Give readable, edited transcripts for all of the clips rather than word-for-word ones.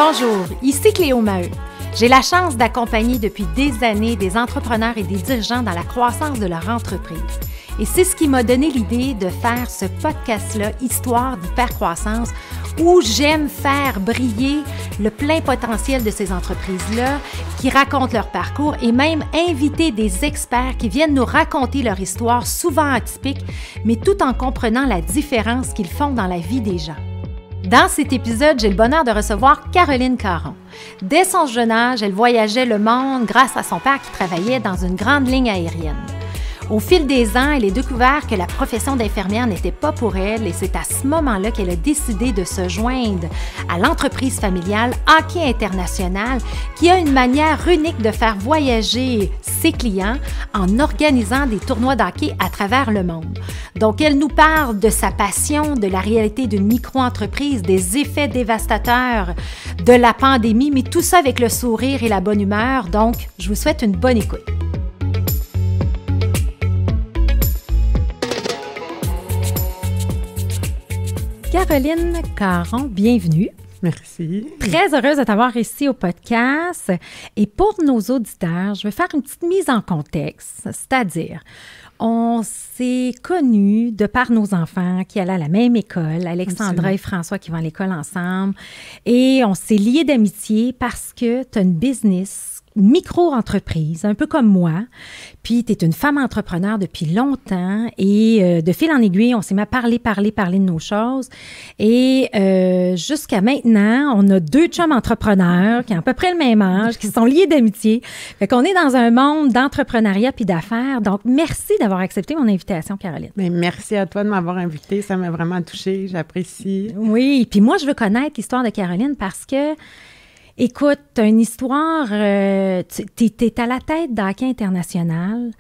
Bonjour, ici Cléo Maheu. J'ai la chance d'accompagner depuis des années des entrepreneurs et des dirigeants dans la croissance de leur entreprise. Et c'est ce qui m'a donné l'idée de faire ce podcast-là, Histoire d'hypercroissance, où j'aime faire briller le plein potentiel de ces entreprises-là, qui racontent leur parcours et même inviter des experts qui viennent nous raconter leur histoire, souvent atypique, mais tout en comprenant la différence qu'ils font dans la vie des gens. Dans cet épisode, j'ai le bonheur de recevoir Caroline Caron. Dès son jeune âge, elle voyageait le monde grâce à son père qui travaillait dans une grande ligne aérienne. Au fil des ans, elle a découvert que la profession d'infirmière n'était pas pour elle et c'est à ce moment-là qu'elle a décidé de se joindre à l'entreprise familiale Hockey International qui a une manière unique de faire voyager ses clients en organisant des tournois d'hockey à travers le monde. Donc, elle nous parle de sa passion, de la réalité d'une micro-entreprise, des effets dévastateurs de la pandémie, mais tout ça avec le sourire et la bonne humeur. Donc, je vous souhaite une bonne écoute. Caroline Caron, bienvenue. Merci. Très heureuse de t'avoir ici au podcast. Et pour nos auditeurs, je vais faire une petite mise en contexte, c'est-à-dire, on s'est connus de par nos enfants qui allaient à la même école, Alexandra et François qui vont à l'école ensemble, et on s'est liés d'amitié parce que tu as une business, une micro-entreprise, un peu comme moi, puis tu es une femme entrepreneur depuis longtemps et de fil en aiguille, on s'est mis à parler de nos choses et jusqu'à maintenant, on a 2 chums entrepreneurs qui ont à peu près le même âge, qui sont liés d'amitié. Fait qu'on est dans un monde d'entrepreneuriat puis d'affaires. Donc, merci d'avoir accepté mon invitation, Caroline. Mais merci à toi de m'avoir invitée. Ça m'a vraiment touchée. J'apprécie. Oui, puis moi, je veux connaître l'histoire de Caroline parce que écoute, tu as une histoire, tu es à la tête d'Hockey International,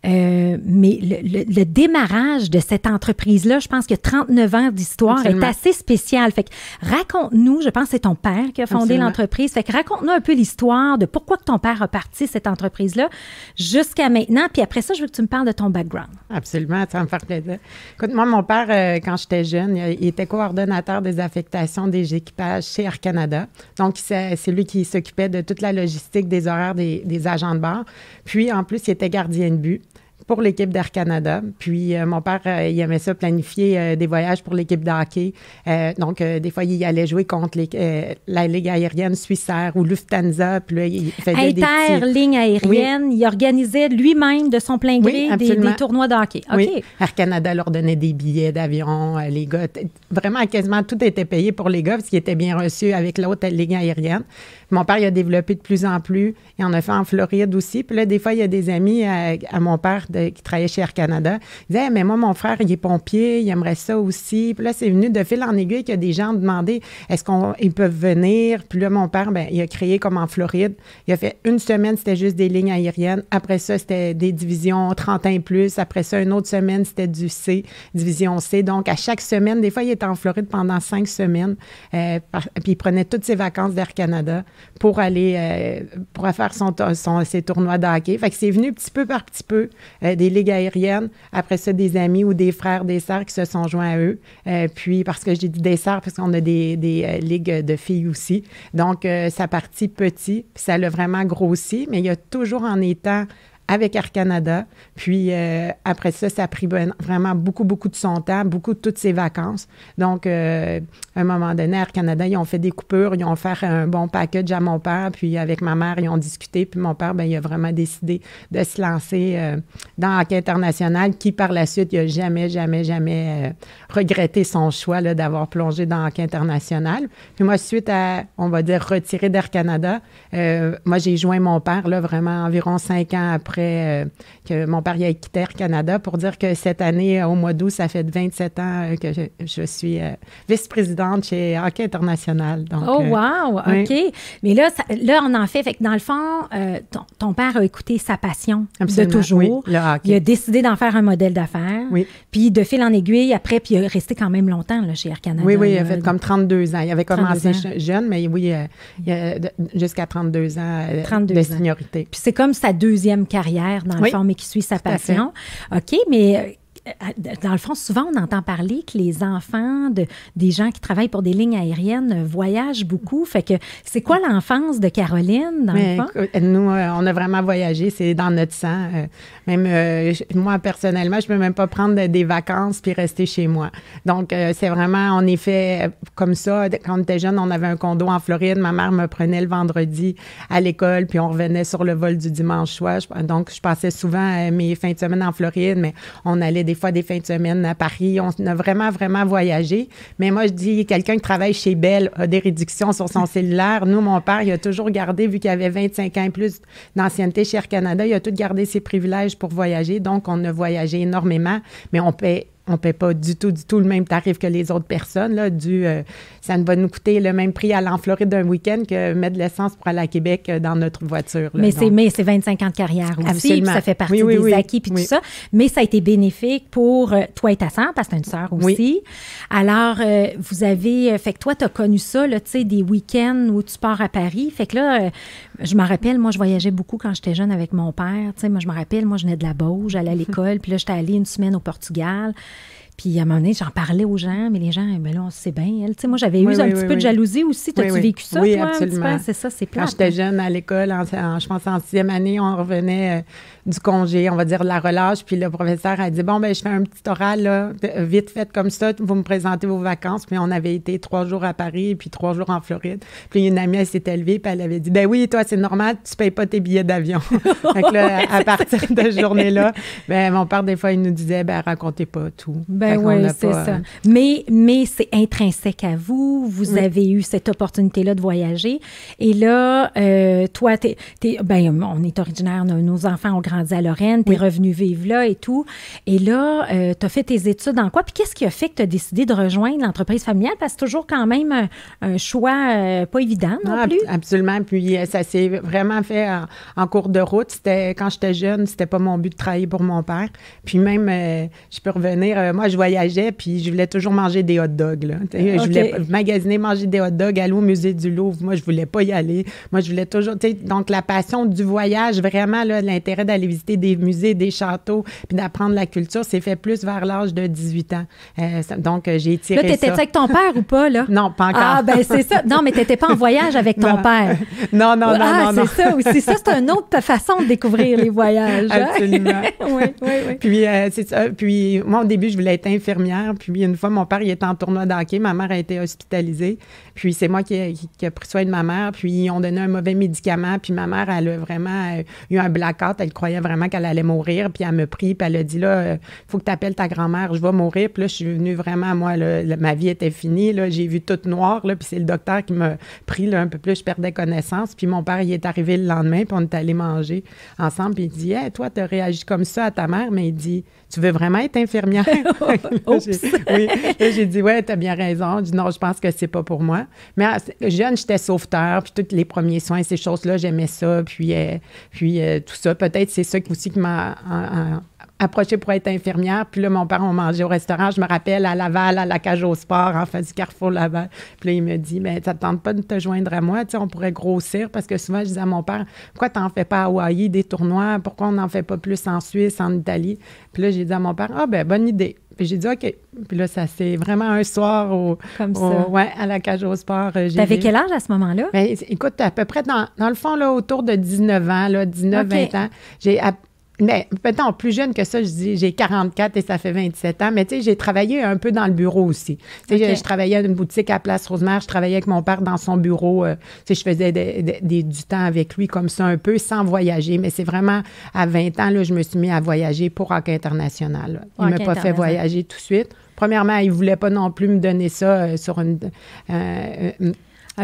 mais le démarrage de cette entreprise-là, je pense que 39 ans d'histoire Absolument. est assez spécial. Fait que raconte-nous, je pense que c'est ton père qui a fondé Absolument. l'entreprise, fait que raconte-nous un peu l'histoire de pourquoi que ton père a parti cette entreprise-là jusqu'à maintenant, puis après ça, je veux que tu me parles de ton background. Absolument, ça va me faire plaisir. Écoute, moi, mon père, quand j'étais jeune, il était coordonnateur des affectations des équipages chez Air Canada. Donc, c'est lui qui s'occupait de toute la logistique des horaires des agents de bord. Puis, en plus, il était gardien de but pour l'équipe d'Air Canada. Puis, mon père, il aimait ça, planifier des voyages pour l'équipe de hockey. Donc, des fois, il allait jouer contre la Ligue aérienne suissaire ou Lufthansa. Puis là, il faisait des petits... Ligne aérienne, oui. Il organisait lui-même de son plein gré oui, des tournois de hockey. Oui. Okay. Air Canada leur donnait des billets d'avion. Les gars, vraiment, quasiment tout était payé pour les gars parce qu'ils étaient bien reçus avec l'autre ligne aérienne. Mon père, il a développé de plus en plus. Il en a fait en Floride aussi. Puis là, des fois, il y a des amis à mon père qui travaillaient chez Air Canada. Ils disaient, mais moi, mon frère, il est pompier, il aimerait ça aussi. Puis là, c'est venu de fil en aiguille qu'il y a des gens demandaient, est-ce qu'ils peuvent venir? Puis là, mon père, bien, il a créé comme en Floride. Il a fait une semaine, c'était juste des lignes aériennes. Après ça, c'était des divisions 30 ans et plus. Après ça, une autre semaine, c'était du C, division C. Donc, à chaque semaine, des fois, il était en Floride pendant 5 semaines. Puis il prenait toutes ses vacances d'Air Canada pour aller pour faire ses tournois de hockey. Fait que c'est venu petit peu par petit peu des ligues aériennes. Après ça, des amis ou des frères, des sœurs qui se sont joints à eux. Puis, parce que j'ai dit des sœurs, parce qu'on a des ligues de filles aussi. Donc, ça partit petit, puis ça l'a vraiment grossi, mais il y a toujours en étant avec Air Canada. Puis après ça, ça a pris vraiment beaucoup, beaucoup de son temps, beaucoup de toutes ses vacances. Donc, à un moment donné, Air Canada, ils ont fait des coupures, ils ont fait un bon package à mon père, puis avec ma mère, ils ont discuté, puis mon père, bien, il a vraiment décidé de se lancer dans Hockey International, qui par la suite, il n'a jamais regretté son choix là, d'avoir plongé dans Hockey International. Puis moi, suite à, on va dire, retirer d'Air Canada, moi, j'ai joint mon père, là, vraiment environ 5 ans après que mon père ait quitté Air Canada pour dire que cette année, au mois d'août, ça fait 27 ans que je suis vice-présidente chez Hockey International. Donc, oh, wow! oui. OK. Mais là, on en fait. Fait que dans le fond, ton père a écouté sa passion absolument, de toujours. Oui, le hockey. Il a décidé d'en faire un modèle d'affaires. Oui. Puis de fil en aiguille, après, puis il est resté quand même longtemps là, chez Air Canada. Oui, il là, a fait comme 32 ans. Il avait commencé jeune, mais oui, jusqu'à 32 ans 32 de ans. seniorité. Puis c'est comme sa deuxième carrière, dans le fond, mais qui suit sa passion. OK, mais dans le fond, souvent, on entend parler que les enfants des gens qui travaillent pour des lignes aériennes voyagent beaucoup. Fait que c'est quoi l'enfance de Caroline, dans le fond? Écoute, nous, on a vraiment voyagé. C'est dans notre sang. Moi, personnellement, je ne peux même pas prendre des vacances puis rester chez moi. Donc, c'est vraiment, on est fait comme ça. Quand on était jeune, on avait un condo en Floride. Ma mère me prenait le vendredi à l'école, puis on revenait sur le vol du dimanche soir. Donc, je passais souvent mes fins de semaine en Floride, mais on allait des fois des fins de semaine à Paris. On a vraiment, vraiment voyagé. Mais moi, je dis, quelqu'un qui travaille chez Bell a des réductions sur son cellulaire. Nous, mon père, il a toujours gardé, vu qu'il avait 25 ans et plus d'ancienneté chez Air Canada, il a tout gardé ses privilèges pour voyager. Donc, on a voyagé énormément, mais on paie pas du tout le même tarif que les autres personnes. Là, ça ne va nous coûter le même prix aller en Floride d'un week-end que mettre de l'essence pour aller à Québec dans notre voiture. Là, mais c'est 25 ans de carrière aussi, puis ça fait partie des acquis, puis tout ça. Mais ça a été bénéfique pour toi et ta sœur, parce que tu as une sœur aussi. Oui. Alors, vous avez... Fait que toi, tu as connu ça, tu sais, des week-ends où tu pars à Paris. Fait que là, je me rappelle, moi, je voyageais beaucoup quand j'étais jeune avec mon père. Tu sais, moi, je me rappelle, moi, je venais de la Beauce, j'allais à l'école, puis là, j'étais allée une semaine au Portugal. Puis à un moment donné, j'en parlais aux gens, mais les gens, ben là, on sait bien. Tu sais, moi, j'avais eu un petit peu de jalousie aussi. T'as-tu vécu ça, oui, toi? Absolument. C'est ça, c'est plate. Quand j'étais jeune à l'école, je pense en 6e année, on revenait du congé, on va dire de la relâche, puis le professeur a dit, bon, ben je fais un petit oral, là, vite fait comme ça, vous me présentez vos vacances. Puis on avait été 3 jours à Paris, puis 3 jours en Floride. Puis une amie, elle s'était levée, puis elle avait dit, ben oui, toi, c'est normal, tu payes pas tes billets d'avion. Fait que là, à partir de cette journée-là, ben mon père, des fois, il nous disait, ben racontez pas tout. Ben oui, c'est ça. Mais c'est intrinsèque à vous. Vous avez eu cette opportunité-là de voyager. Et là, toi, on est originaire, nos enfants ont grandi à Lorraine, t'es revenu vivre là et tout. Et là, t'as fait tes études en quoi? Puis qu'est-ce qui a fait que t'as décidé de rejoindre l'entreprise familiale? Parce que c'est toujours quand même un choix pas évident non plus. Absolument. Puis ça s'est vraiment fait en cours de route. Quand j'étais jeune, c'était pas mon but de travailler pour mon père. Puis même, je peux revenir, moi, je voyageais, puis je voulais toujours manger des hot dogs. Là. Je voulais magasiner, manger des hot dogs, aller au musée du Louvre. Moi, je voulais pas y aller. Moi, je voulais toujours... Donc, la passion du voyage, vraiment, là, l'intérêt d'aller visiter des musées, des châteaux, puis d'apprendre la culture, c'est fait plus vers l'âge de 18 ans. Donc, j'ai tiré ça. Là, t'étais-tu avec ton père ou pas, là? Non, pas encore. Ah, ben c'est ça. Non, mais t'étais pas en voyage avec ton père. Non. C'est ça aussi. Ça, c'est une autre façon de découvrir les voyages. Absolument. Oui. Puis, c'est ça. Puis, moi, au début, je voulais être infirmière. Puis, une fois, mon père, il était en tournoi de hockey. Ma mère a été hospitalisée. Puis, c'est moi qui a pris soin de ma mère. Puis, ils ont donné un mauvais médicament. Puis, ma mère, elle a vraiment eu un blackout. Elle croyait vraiment qu'elle allait mourir. Puis, elle me prie. Puis, elle a dit, là, faut que tu appelles ta grand-mère. Je vais mourir. Puis là, je suis venue vraiment, moi, là, ma vie était finie. Là, j'ai vu toute noire. Là, puis, c'est le docteur qui m'a pris là, un peu plus. Je perdais connaissance. Puis, mon père, il est arrivé le lendemain. Puis, on est allé manger ensemble. Puis, il dit, hey, toi, tu as réagi comme ça à ta mère. Mais il dit, tu veux vraiment être infirmière? Là, j'ai dit, ouais, t'as bien raison. Je dis, non, je pense que c'est pas pour moi. Mais jeune, j'étais sauveteur, puis tous les premiers soins, ces choses-là, j'aimais ça. Puis tout ça. Peut-être c'est ça aussi qui m'a approchée pour être infirmière. Puis là, mon père, on mangeait au restaurant. Je me rappelle, à Laval, à la cage au sport, en face du Carrefour Laval. Puis là, il me dit, mais ça te tente pas de te joindre à moi? Tu sais, on pourrait grossir. Parce que souvent, je disais à mon père, pourquoi t'en fais pas à Hawaï des tournois? Pourquoi on n'en fait pas plus en Suisse, en Italie? Puis là, j'ai dit à mon père, bonne idée. Puis j'ai dit, OK. Puis là, ça c'est vraiment un soir à la cage au sport. T'avais quel âge à ce moment-là? Bien, écoute, à peu près, dans le fond, là, autour de 19 ans, là, 19-20 ans, mais peut-être plus jeune que ça, je dis, j'ai 44 et ça fait 27 ans. Mais tu sais, j'ai travaillé un peu dans le bureau aussi. Tu sais, je travaillais à une boutique à Place Rosemère. Je travaillais avec mon père dans son bureau. Tu sais, je faisais du temps avec lui comme ça un peu, sans voyager. Mais c'est vraiment à 20 ans, là, je me suis mis à voyager pour Hockey International. Là. Il ne m'a pas fait voyager tout de suite. Premièrement, il ne voulait pas non plus me donner ça sur un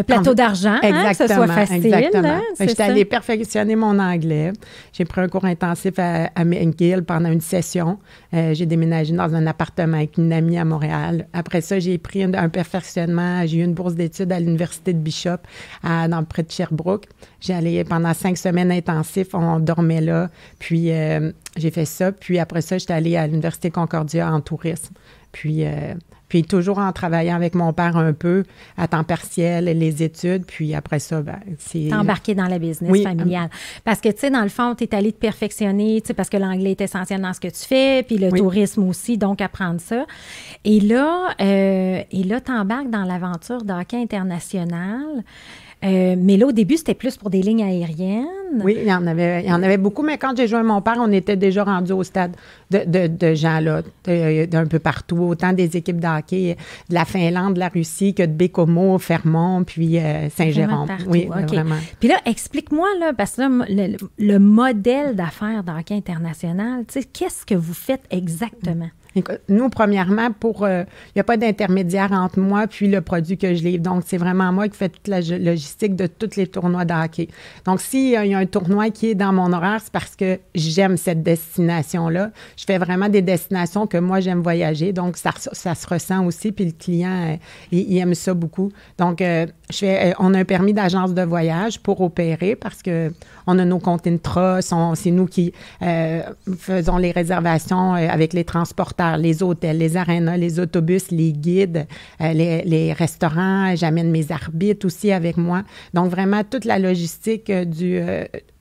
plateau d'argent, que ce soit facile. Exactement. J'étais allée perfectionner mon anglais. J'ai pris un cours intensif à McGill pendant une session. J'ai déménagé dans un appartement avec une amie à Montréal. Après ça, j'ai pris un perfectionnement. J'ai eu une bourse d'études à l'Université de Bishop, près de Sherbrooke. J'ai allé pendant 5 semaines intensifs. On dormait là. Puis, j'ai fait ça. Puis après ça, j'étais allée à l'Université Concordia en tourisme. Puis, Puis toujours en travaillant avec mon père un peu, à temps partiel, les études. Puis après ça, c'est... T'es embarqué dans la business familiale. Parce que, tu sais, dans le fond, t'es allé te perfectionner, tu sais, parce que l'anglais est essentiel dans ce que tu fais, puis le tourisme aussi, donc apprendre ça. Et là, t'embarques dans l'aventure de hockey international. Mais là, au début, c'était plus pour des lignes aériennes. Oui, il y en avait beaucoup, mais quand j'ai joint mon père, on était déjà rendu au stade de gens là, d'un peu partout, autant des équipes de hockey de la Finlande, de la Russie, que de Bécomo, Fermont, puis Saint-Jérôme. Oui, vraiment. Puis là, explique-moi, là, parce que là, le modèle d'affaires de hockey international, tu sais, qu'est-ce que vous faites exactement? Écoute, nous, premièrement, il n'y a pas d'intermédiaire entre moi puis le produit que je livre. Donc, c'est vraiment moi qui fais toute la logistique de tous les tournois de hockey. Donc, s'il y a un tournoi qui est dans mon horaire, c'est parce que j'aime cette destination-là. Je fais vraiment des destinations que moi, j'aime voyager. Donc, ça se ressent aussi. Puis le client, il aime ça beaucoup. Donc, on a un permis d'agence de voyage pour opérer parce que on a nos comptes intra, c'est nous qui faisons les réservations avec les transporteurs, les hôtels, les arénas, les autobus, les guides, les restaurants. J'amène mes arbitres aussi avec moi. Donc, vraiment, toute la logistique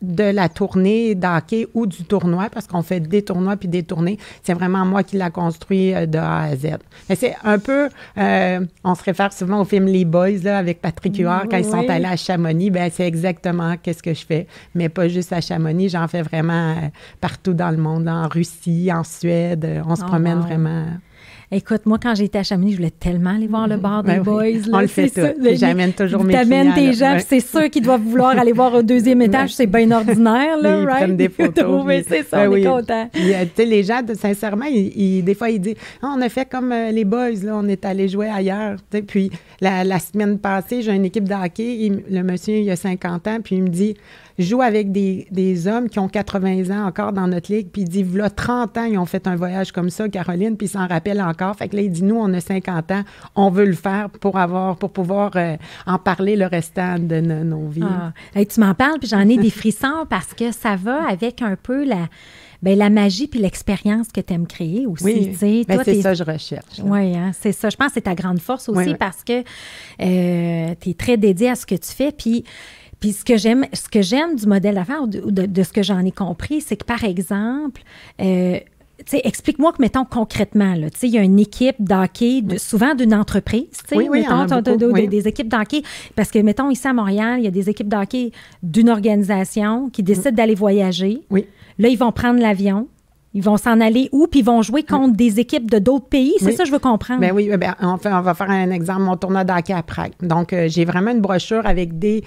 de la tournée d'hockey ou du tournoi, parce qu'on fait des tournois puis des tournées, c'est vraiment moi qui l'a construit de A à Z. Mais c'est un peu, on se réfère souvent au film Les Boys, là, avec Patrick Huard, quand ils sont allés à Chamonix, c'est exactement qu'est-ce que je fais, mais pas juste à Chamonix, j'en fais vraiment partout dans le monde, là, en Russie, en Suède, on se promène vraiment... Écoute, moi, quand j'étais à Chamonix, je voulais tellement aller voir le bar des boys. Là, on le fait tout. J'amène toujours mes clients. T'amènes tes gens, puis c'est sûr qu'ils doivent vouloir aller voir au deuxième étage. C'est bien ordinaire, là, ils prennent des photos. Mais c'est ça, on est contents. Tu sais, les gens, sincèrement, des fois, ils disent « on a fait comme les boys, là, on est allé jouer ailleurs. » Puis la semaine passée, j'ai une équipe de hockey. Le monsieur, il a 50 ans, puis il me dit « je joue avec des hommes qui ont 80 ans encore dans notre ligue. » Puis il dit, voilà, 30 ans, ils ont fait un voyage comme ça, Caroline, puis ils s'en rappellent encore. Fait que là, il dit, nous, on a 50 ans, on veut le faire pour pouvoir en parler le restant de nos vies. Hey, tu m'en parles, puis j'en ai des frissons parce que ça va avec un peu la magie puis l'expérience que tu aimes créer aussi. Oui, c'est ça que je recherche. Oui, hein, c'est ça. Je pense que c'est ta grande force aussi parce que tu es très dédié à ce que tu fais. Puis ce que j'aime du modèle d'affaires ou de ce que j'en ai compris, c'est que, par exemple, explique-moi que, mettons, concrètement, il y a une équipe d'hockey, souvent d'une entreprise, des équipes d'hockey, parce que, mettons, ici à Montréal, il y a des équipes d'hockey d'une organisation qui décident d'aller voyager. Oui. Là, ils vont prendre l'avion. Ils vont s'en aller où? Puis ils vont jouer contre des équipes de d'autres pays? C'est ça que je veux comprendre. On va faire un exemple, mon tournoi d'hockey à Prague. Donc, j'ai vraiment une brochure avec des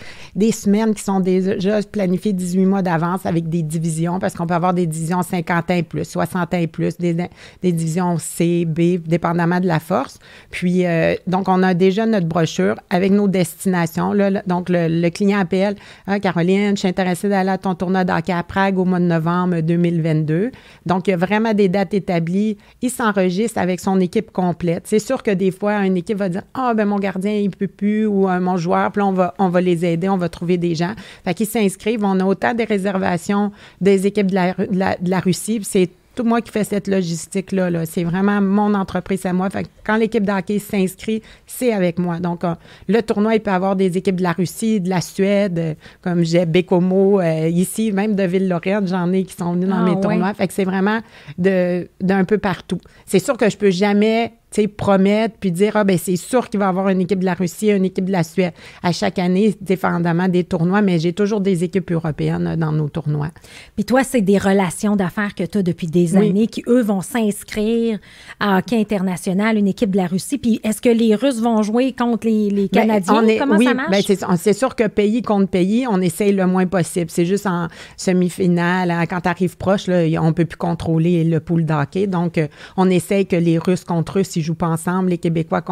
semaines qui sont déjà planifiées 18 mois d'avance avec des divisions, parce qu'on peut avoir des divisions 50 ans et plus, 60 ans et plus, des divisions C, B, dépendamment de la force. Puis, donc, on a déjà notre brochure avec nos destinations. Là, donc, le client appelle, « Caroline, je suis intéressée d'aller à ton tournoi d'hockey à Prague au mois de novembre 2022. » Donc, il y a vraiment des dates établies. Il s'enregistre avec son équipe complète. C'est sûr que des fois, une équipe va dire « Ah, mon gardien, il ne peut plus » ou mon joueur. Puis là, on va les aider, on va trouver des gens. Fait qu'ils s'inscrivent. On a autant des réservations des équipes de la Russie. Puis c'est tout moi qui fais cette logistique-là. Là. C'est vraiment mon entreprise à moi. Fait que quand l'équipe d'hockey s'inscrit, c'est avec moi. Donc, le tournoi, il peut avoir des équipes de la Russie, de la Suède, comme j'ai Bécomo, ici, même de Ville-Lorraine, j'en ai qui sont venus dans mes tournois. Fait que c'est vraiment d'un peu partout. C'est sûr que je peux jamais promettre puis dire c'est sûr qu'il va y avoir une équipe de la Russie, une équipe de la Suède à chaque année, dépendamment des tournois, mais j'ai toujours des équipes européennes dans nos tournois. Puis toi, c'est des relations d'affaires que tu as depuis des années qui, eux, vont s'inscrire à hockey international, une équipe de la Russie. Puis est-ce que les Russes vont jouer contre les Canadiens? Comment ça marche? C'est sûr que pays contre pays, on essaye le moins possible. C'est juste en semi-finale, quand tu arrives proche, là, on ne peut plus contrôler le pool d'hockey. Donc, on essaye que les Russes contre Russes, ils jouent pas ensemble, les Québécois,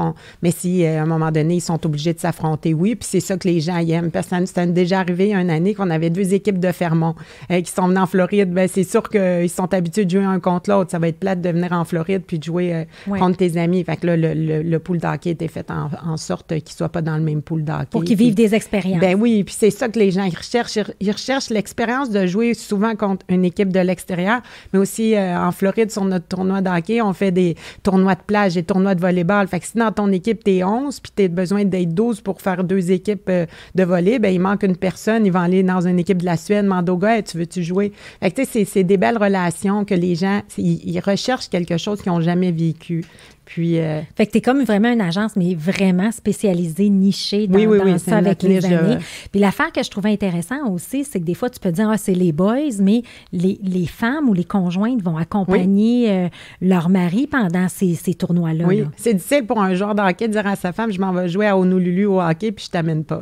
mais si à un moment donné, ils sont obligés de s'affronter, oui, puis c'est ça que les gens aiment. Parce que c'était déjà arrivé une année qu'on avait 2 équipes de Fermont qui sont venues en Floride. C'est sûr qu'ils sont habitués de jouer un contre l'autre. Ça va être plate de venir en Floride puis de jouer contre tes amis. Fait que là, le pool d'hockey était fait en sorte qu'ils ne soient pas dans le même pool d'hockey. Pour qu'ils vivent des expériences. Oui, puis c'est ça que les gens ils recherchent. Ils recherchent l'expérience de jouer souvent contre une équipe de l'extérieur, mais aussi en Floride, sur notre tournoi d'hockey, on fait des tournois de plage des tournois de volleyball. Fait que si dans ton équipe, t'es 11, puis t'as besoin d'être 12 pour faire 2 équipes de volley, ben il manque une personne, ils vont aller dans une équipe de la Suède, demander au gars, hey, tu veux-tu jouer? Fait que tu sais, c'est des belles relations que les gens, ils recherchent quelque chose qu'ils n'ont jamais vécu. Puis, fait que t'es comme vraiment une agence, mais vraiment spécialisée, nichée dans, oui, dans ça avec les années. Puis l'affaire que je trouvais intéressant aussi, c'est que des fois, tu peux dire, c'est les boys, mais les femmes ou les conjointes vont accompagner leur mari pendant ces tournois-là. Oui, là. C'est difficile pour un joueur de hockey de dire à sa femme, je m'en vais jouer à Honolulu au hockey, puis je t'amène pas.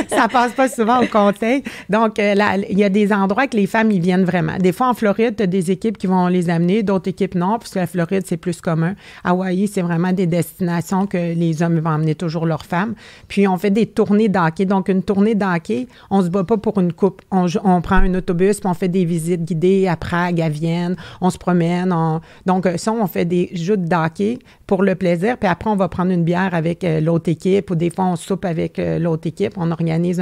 Ça passe pas souvent au conseil. Donc, il y a des endroits que les femmes, ils viennent vraiment. Des fois, en Floride, tu as des équipes qui vont les amener, d'autres équipes non, parce que la Floride, c'est plus commun. Hawaï, c'est vraiment des destinations que les hommes vont emmener toujours leurs femmes. Puis, on fait des tournées d'hockey. Donc, une tournée d'hockey, on se bat pas pour une coupe. On prend un autobus, puis on fait des visites guidées à Prague, à Vienne. On se promène. Donc, ça, on fait des joutes d'hockey pour le plaisir. Puis après, on va prendre une bière avec l'autre équipe, ou des fois, on soupe avec l'autre équipe. On organise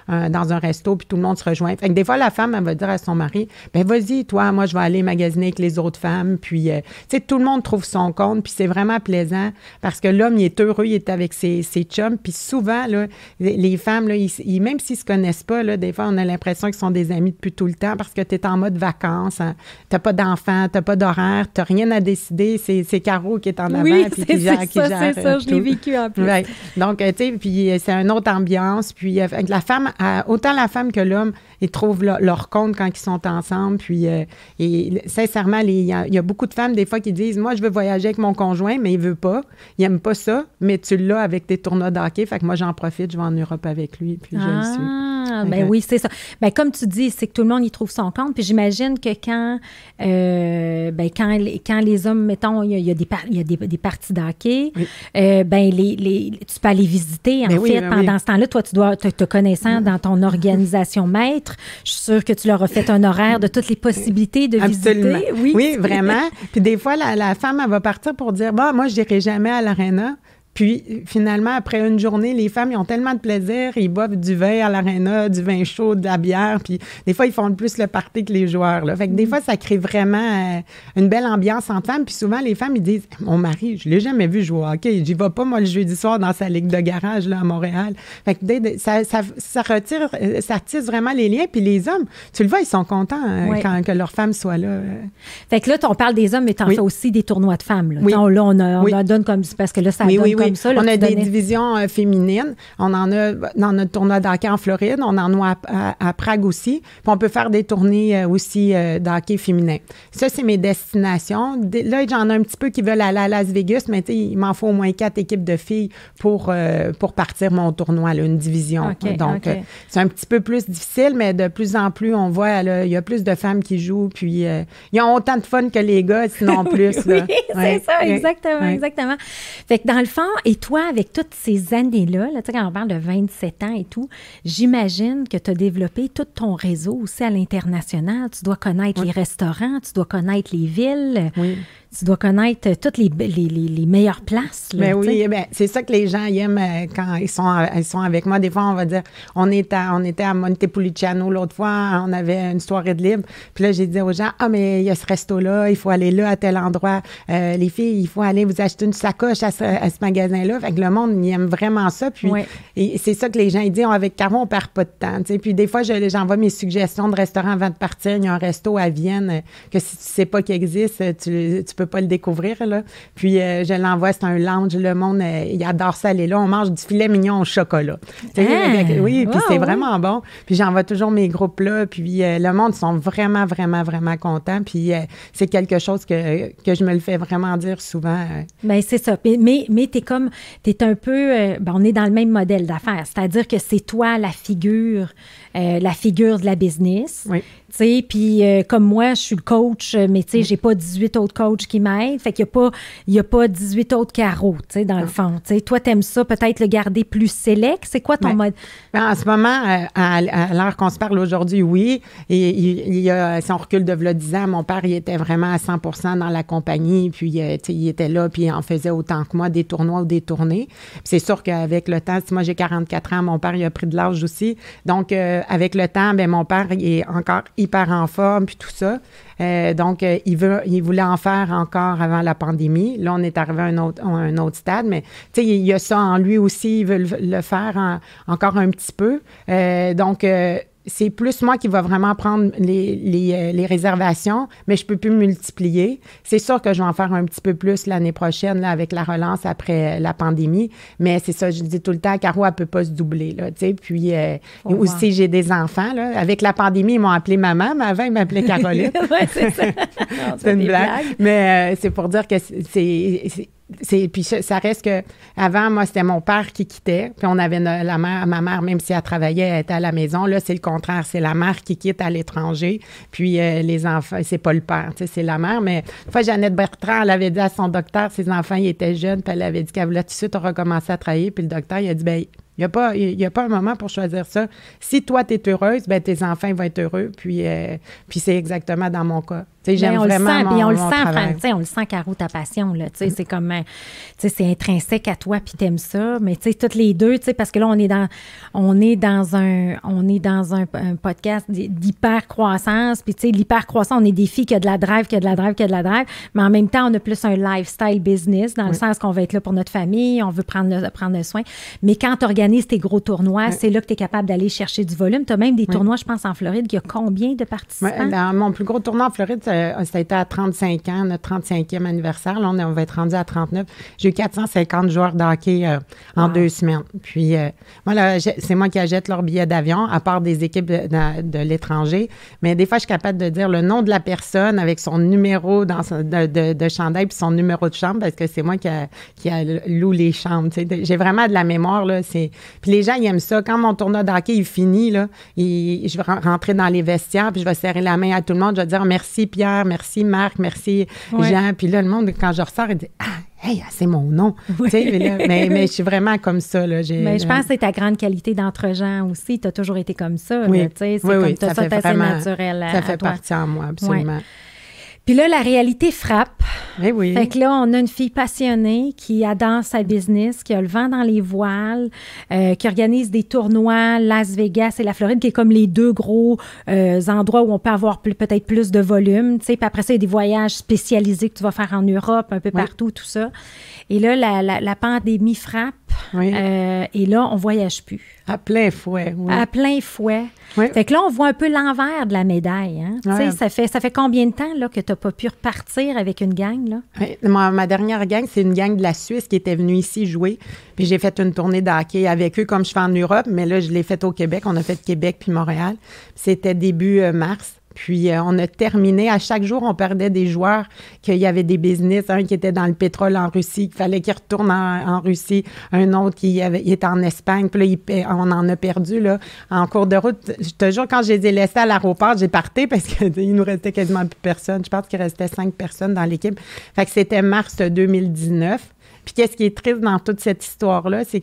dans un resto, puis tout le monde se rejoint. Fait que des fois, la femme, elle va dire à son mari, ben vas-y, toi, moi, je vais aller magasiner avec les autres femmes. Puis, tu sais, tout le monde trouve son compte, puis c'est vraiment plaisant parce que l'homme, il est heureux, il est avec ses chums. Puis souvent, là, les femmes, là, même s'ils se connaissent pas, là, des fois, on a l'impression qu'ils sont des amis depuis tout le temps parce que tu es en mode vacances, hein. T'as pas d'enfants, t'as pas d'horaire, t'as rien à décider. C'est Caro qui est en avant, puis qui gère c'est ça, je l'ai vécu en plus. Ouais. Donc, tu sais, puis c'est une autre ambiance. Puis avec la femme, autant la femme que l'homme, ils trouvent leur compte quand ils sont ensemble. Puis, et sincèrement, il y a beaucoup de femmes, des fois, qui disent, moi, je veux voyager avec mon conjoint, mais il veut pas. Il aime pas ça, mais tu l'as avec tes tournois de hockey. Fait que moi, j'en profite, je vais en Europe avec lui, puis je le suis. Ben oui, c'est ça. Ben comme tu dis, c'est que tout le monde y trouve son compte. Puis j'imagine que quand les hommes, mettons, il y a des parties de hockey, oui. Tu peux aller visiter, en fait, pendant ce temps-là. Toi, tu dois te connaissant dans ton organisation maître. Je suis sûre que tu leur as fait un horaire de toutes les possibilités de Absolument. visiter. Oui, vraiment. Puis des fois, la femme, elle va partir pour dire, moi, je n'irai jamais à l'aréna. Puis, finalement, après une journée, les femmes, ils ont tellement de plaisir, ils boivent du vin à l'aréna, du vin chaud, de la bière, puis des fois, ils font plus le party que les joueurs, là. Fait que des fois, ça crée vraiment une belle ambiance entre femmes. Puis souvent, les femmes, ils disent, mon mari, je l'ai jamais vu jouer au hockey. J'y vais pas, moi, le jeudi soir dans sa ligue de garage, là, à Montréal. Fait que ça tisse vraiment les liens. Puis les hommes, tu le vois, ils sont contents quand que leur femme soit là. Fait que là, on parle des hommes, mais t'en fais aussi des tournois de femmes, là. Oui. On donne comme, parce que là, ça donne comme ça. Là, on a des divisions féminines. On en a dans notre tournoi d'hockey en Floride. On en a à Prague aussi. Puis on peut faire des tournées aussi d'hockey féminin. Ça, c'est mes destinations. Là, j'en ai un petit peu qui veulent aller à Las Vegas, mais il m'en faut au moins 4 équipes de filles pour partir mon tournoi, là, une division. Okay, donc, c'est un petit peu plus difficile, mais de plus en plus, on voit, il y a plus de femmes qui jouent. Puis, ils ont autant de fun que les gars, sinon plus. Oui, c'est ça, exactement. Fait que dans le fond, et toi, avec toutes ces années-là, tu sais, quand on parle de 27 ans et tout, j'imagine que tu as développé tout ton réseau aussi à l'international. Tu dois connaître les restaurants, tu dois connaître les villes. Oui. Tu dois connaître toutes les meilleures places. Là, c'est ça que les gens aiment quand ils sont avec moi. Des fois, on va dire, on était à Montepulciano l'autre fois, on avait une soirée de libre. Puis là, j'ai dit aux gens, mais il y a ce resto-là, il faut aller là à tel endroit. Les filles, il faut aller vous acheter une sacoche à ce magasin-là. Fait que le monde, il aime vraiment ça. Puis et c'est ça que les gens ils disent, avec Caro, on perd pas de temps. T'sais. Puis des fois, j'envoie mes suggestions de restaurants avant de partir. Il y a un resto à Vienne que si tu sais pas qu'il existe, tu peux pas le découvrir, là. Puis, je l'envoie, c'est un lounge. Le monde, il adore ça aller là. On mange du filet mignon au chocolat. Oui, puis c'est vraiment bon. Puis, j'envoie toujours mes groupes là. Puis, le monde sont vraiment, vraiment, vraiment contents. Puis, c'est quelque chose que je me le fais vraiment dire souvent. Bien, c'est ça. Mais t'es un peu... on est dans le même modèle d'affaires. C'est-à-dire que c'est toi la figure de la business. Oui. Tu sais, puis comme moi, je suis le coach, mais tu sais, j'ai pas 18 autres coachs qui m'aident. Fait qu'il y a pas 18 autres carreaux, tu sais, dans le fond. Tu sais, toi, t'aimes ça, peut-être le garder plus select. C'est quoi ton mode? En ce moment, à l'heure qu'on se parle aujourd'hui, oui. Et si on recule de 10 ans, mon père, il était vraiment à 100% dans la compagnie. Puis, tu sais, il était là, puis il en faisait autant que moi, des tournois ou des tournées. Puis c'est sûr qu'avec le temps, si moi, j'ai 44 ans, mon père, il a pris de l'âge aussi. Donc, avec le temps, mon père, il est encore hyper en forme, puis tout ça. Donc, il voulait en faire encore avant la pandémie. Là, on est arrivé à un autre stade, mais tu sais, il y a ça en lui aussi, il veut le faire encore un petit peu. Donc, c'est plus moi qui va vraiment prendre les réservations, mais je ne peux plus multiplier. C'est sûr que je vais en faire un petit peu plus l'année prochaine là, avec la relance après la pandémie, mais c'est ça, je dis tout le temps, Caro, elle ne peut pas se doubler. Là, puis aussi, j'ai des enfants. Là. Avec la pandémie, ils m'ont appelé maman, mais avant, ils m'appelaient Caroline. Oui, c'est ça. C'est une blague. Mais c'est pour dire que puis ça reste que avant, moi, c'était mon père qui quittait. Puis on avait ma mère, même si elle travaillait, elle était à la maison. Là, c'est le contraire. C'est la mère qui quitte à l'étranger. Puis les enfants, c'est pas le père, tu sais, c'est la mère. Mais une fois, Jeannette Bertrand, elle avait dit à son docteur, ses enfants, ils étaient jeunes. Puis elle avait dit qu'elle voulait tout de suite recommencer à travailler. Puis le docteur, il a dit, bien, il n'y a pas un moment pour choisir ça. Si toi, tu es heureuse, ben tes enfants vont être heureux. Puis c'est exactement dans mon cas. J'aime vraiment mon travail. On le sent, Caro, ta passion. Là, c'est comme, c'est intrinsèque à toi, puis t'aimes ça. Mais toutes les deux, parce que là, on est dans un podcast d'hyper-croissance. Puis l'hyper-croissance, on est des filles qui a de la drive. Mais en même temps, on a plus un lifestyle business, dans le sens qu'on va être là pour notre famille, on veut prendre le soin. Mais quand tu organises tes gros tournois, c'est là que tu es capable d'aller chercher du volume. Tu as même des tournois, je pense, en Floride. Il y a combien de participants? Mon plus gros tournoi en Floride, ça a été à 35 ans, notre 35e anniversaire. Là, on va être rendu à 39. J'ai eu 450 joueurs de hockey en 2 semaines. Puis, c'est moi qui achète leurs billets d'avion, à part des équipes de l'étranger. Mais des fois, je suis capable de dire le nom de la personne avec son numéro de chandail puis son numéro de chambre parce que c'est moi qui loue les chambres. J'ai vraiment de la mémoire. Là, puis les gens, ils aiment ça. Quand mon tournoi de hockey est fini, là, je vais rentrer dans les vestiaires puis je vais serrer la main à tout le monde. Je vais dire merci Pierre, merci Marc, merci Jean. Puis là, le monde, quand je ressors, il dit « Ah, hey, c'est mon nom! Oui. » mais je suis vraiment comme ça. Là, je pense que c'est ta grande qualité d'entre-gens aussi. Tu as toujours été comme ça. Oui, là, c'est comme ça fait assez naturel ça fait partie en moi, absolument. Ouais. Puis là, la réalité frappe. Oui. Fait que là, on a une fille passionnée qui adore sa business, qui a le vent dans les voiles, qui organise des tournois, Las Vegas et la Floride, qui est comme les deux gros endroits où on peut avoir peut-être plus de volume. Puis après ça, il y a des voyages spécialisés que tu vas faire en Europe, un peu partout, tout ça. Et là, la pandémie frappe. Oui. Et là, on ne voyage plus. À plein fouet. Oui. À plein fouet. Oui. Fait que là, on voit un peu l'envers de la médaille. Hein? Ouais. Ça fait combien de temps là, que tu n'as pas pu repartir avec une gang? Là? Oui. Ma dernière gang, c'est une gang de la Suisse qui était venue ici jouer. Puis j'ai fait une tournée de hockey avec eux comme je fais en Europe, mais là, je l'ai faite au Québec. On a fait Québec puis Montréal. C'était début mars. Puis, on a terminé. À chaque jour, on perdait des joueurs, qu'il y avait des business. Un qui était dans le pétrole en Russie, qu'il fallait qu'il retourne en Russie. Un autre qui était en Espagne. Puis là, on en a perdu, là, en cours de route. Je te jure, quand je les ai laissés à l'aéroport, j'ai parté parce qu'il nous restait quasiment plus personne. Je pense qu'il restait 5 personnes dans l'équipe. Fait que c'était mars 2019. Puis qu'est-ce qui est triste dans toute cette histoire-là, c'est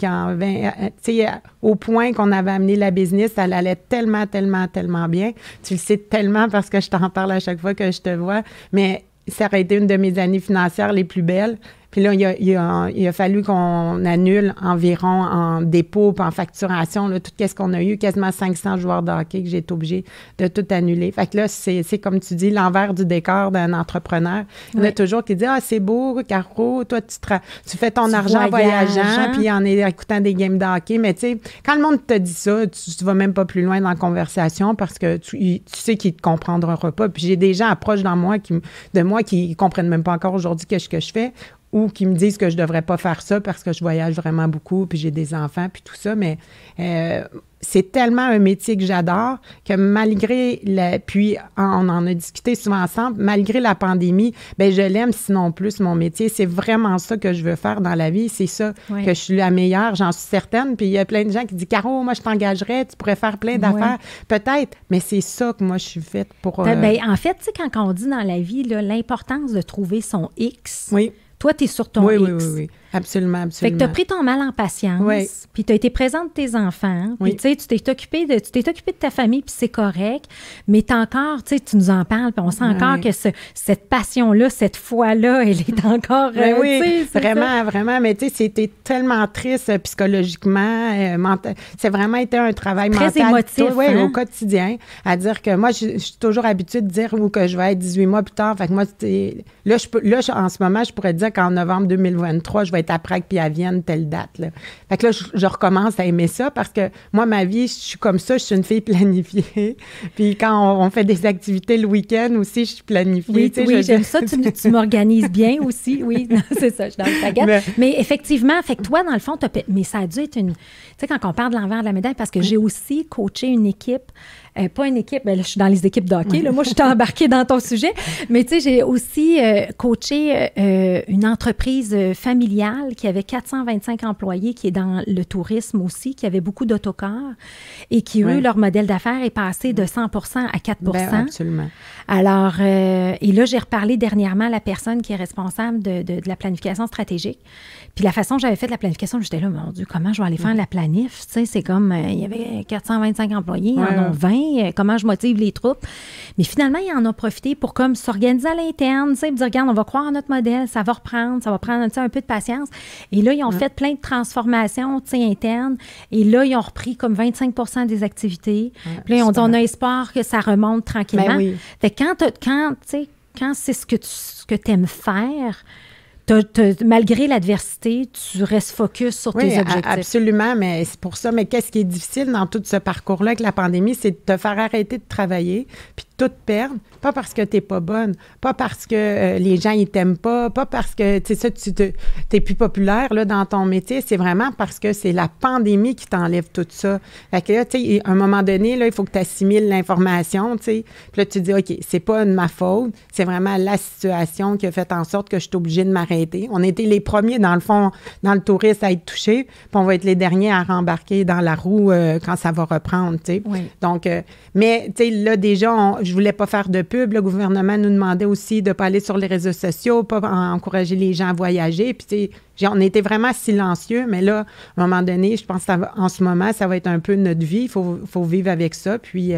au point qu'on avait amené la business, elle allait tellement, tellement, tellement bien. Tu le sais tellement parce que je t'en parle à chaque fois que je te vois, mais ça aurait été une de mes années financières les plus belles. Puis là, il a fallu qu'on annule environ en dépôt puis en facturation, là, tout ce qu'on a eu, quasiment 500 joueurs de hockey que j'ai été obligée de tout annuler. Fait que là, c'est comme tu dis, l'envers du décor d'un entrepreneur. Il y en a toujours qui disent « Ah, c'est beau, Caro, toi, tu fais ton argent en voyageant puis en écoutant des games de hockey. » Mais tu sais, quand le monde te dit ça, tu vas même pas plus loin dans la conversation parce que tu sais qu'il te comprendra pas. Puis j'ai des gens proches de moi qui comprennent même pas encore aujourd'hui ce que je fais, ou qui me disent que je ne devrais pas faire ça parce que je voyage vraiment beaucoup, puis j'ai des enfants, puis tout ça. Mais c'est tellement un métier que j'adore que malgré puis on en a discuté souvent ensemble, malgré la pandémie, bien, je l'aime sinon plus, mon métier. C'est vraiment ça que je veux faire dans la vie. C'est ça que je suis la meilleure, j'en suis certaine. Puis il y a plein de gens qui disent « Caro, moi, je t'engagerais, tu pourrais faire plein d'affaires. » Peut-être, mais c'est ça que moi, je suis faite pour... Ben, en fait, tu sais, quand on dit dans la vie, là, l'importance de trouver son X... Oui. Toi, tu es sur ton X. Oui. Absolument, absolument. Fait que tu as pris ton mal en patience, oui. Puis tu as été présente de tes enfants, puis oui. tu sais, tu t'es occupée de ta famille, puis c'est correct, mais tu encore, tu sais, tu nous en parles, puis on sent encore que cette passion-là, cette foi-là, elle est encore... oui, vraiment, vraiment, mais tu sais, c'était tellement triste psychologiquement, c'est vraiment été un travail très mental. Émotif, hein? Au quotidien, à dire que moi, je suis toujours habituée de dire où que je vais être 18 mois plus tard. Fait que moi, en ce moment, je pourrais dire qu'en novembre 2023, je vais être à Prague puis à Vienne, telle date. Là. Fait que là, je recommence à aimer ça parce que moi, ma vie, je suis comme ça, je suis une fille planifiée. Puis quand on fait des activités le week-end aussi, je suis planifiée. Oui, j'aime ça, tu m'organises bien aussi. Oui, c'est ça, je suis dans le baguette. Mais effectivement, fait que toi, dans le fond, mais ça a dû être une... Tu sais, quand on parle de l'envers de la médaille, parce que j'ai aussi coaché une équipe, pas une équipe, ben là, je suis dans les équipes de hockey, là, moi, je suis embarquée dans ton sujet, mais tu sais, j'ai aussi coaché une entreprise familiale qui avait 425 employés, qui est dans le tourisme aussi, qui avait beaucoup d'autocars et qui, eux, leur modèle d'affaires est passé de 100% à 4%. Ben, absolument. Alors, et là, j'ai reparlé dernièrement à la personne qui est responsable de la planification stratégique. Puis la façon dont j'avais fait de la planification, j'étais là, mon Dieu, comment je vais aller faire la planif? Tu sais, c'est comme, il y avait 425 employés, il y en a 20, comment je motive les troupes? Mais finalement, ils en ont profité pour comme s'organiser à l'interne, tu sais, dire, regarde, on va croire en notre modèle, ça va reprendre, ça va prendre un peu de patience. Et là, ils ont fait plein de transformations, tu sais, internes. Et là, ils ont repris comme 25% des activités. Puis là, ils ont dit, on a espoir que ça remonte tranquillement. Ben oui. Fait que quand c'est ce que tu aimes faire, malgré l'adversité, tu restes focus sur tes objectifs. Absolument, mais c'est pour ça. Mais qu'est-ce qui est difficile dans tout ce parcours-là avec la pandémie, c'est de te faire arrêter de travailler puis de tout perdre, pas parce que tu n'es pas bonne, pas parce que les gens ils t'aiment pas parce que tu es plus populaire là, dans ton métier, c'est vraiment parce que c'est la pandémie qui t'enlève tout ça. Fait que là, tu sais, à un moment donné, là, il faut que tu assimiles l'information, tu sais. Puis là, tu te dis, OK, c'est pas de ma faute, c'est vraiment la situation qui a fait en sorte que je suis obligée de m'arrêter. On était les premiers, dans le fond, dans le tourisme à être touchés, puis on va être les derniers à rembarquer dans la roue quand ça va reprendre, tu sais. Oui. Donc, mais, tu sais, là, déjà, je voulais pas faire de pub. Le gouvernement nous demandait aussi de ne pas aller sur les réseaux sociaux, pas encourager les gens à voyager. Puis, tu sais, on était vraiment silencieux, mais là, à un moment donné, je pense qu'en ce moment, ça va être un peu notre vie. Il faut vivre avec ça. Puis,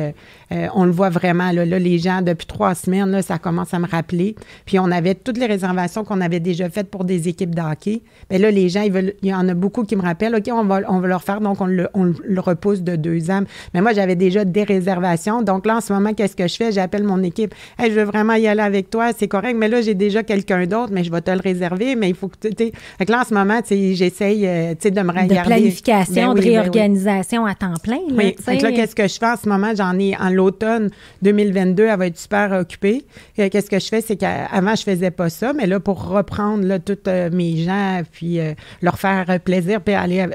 on le voit vraiment. Là, les gens, depuis 3 semaines, là, ça commence à me rappeler. Puis, on avait toutes les réservations qu'on avait déjà faites pour des équipes de hockey. Bien là, les gens, il y en a beaucoup qui me rappellent. OK, on va leur faire. Donc, on le repousse de 2 ans. Mais moi, j'avais déjà des réservations. Donc, là, en ce moment, qu'est-ce que je fais? J'appelle mon équipe. Hey, je veux vraiment y aller avec toi. C'est correct. Mais là, j'ai déjà quelqu'un d'autre, mais je vais te le réserver. Mais il faut que tu... Fait que là, en ce moment, j'essaye de me regarder. De planification, de réorganisation à temps plein. Là, oui. Fait que là, qu'est-ce que je fais en ce moment? J'en ai en l'automne 2022, elle va être super occupée. Qu'est-ce que je fais? C'est qu'avant, je faisais pas ça, mais là, pour reprendre là, tous mes gens, puis leur faire plaisir, puis aller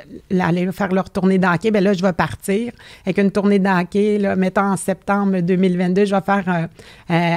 faire leur tournée d'hockey, bien là, je vais partir avec une tournée d'hockey, là, mettons en septembre 2022, je vais faire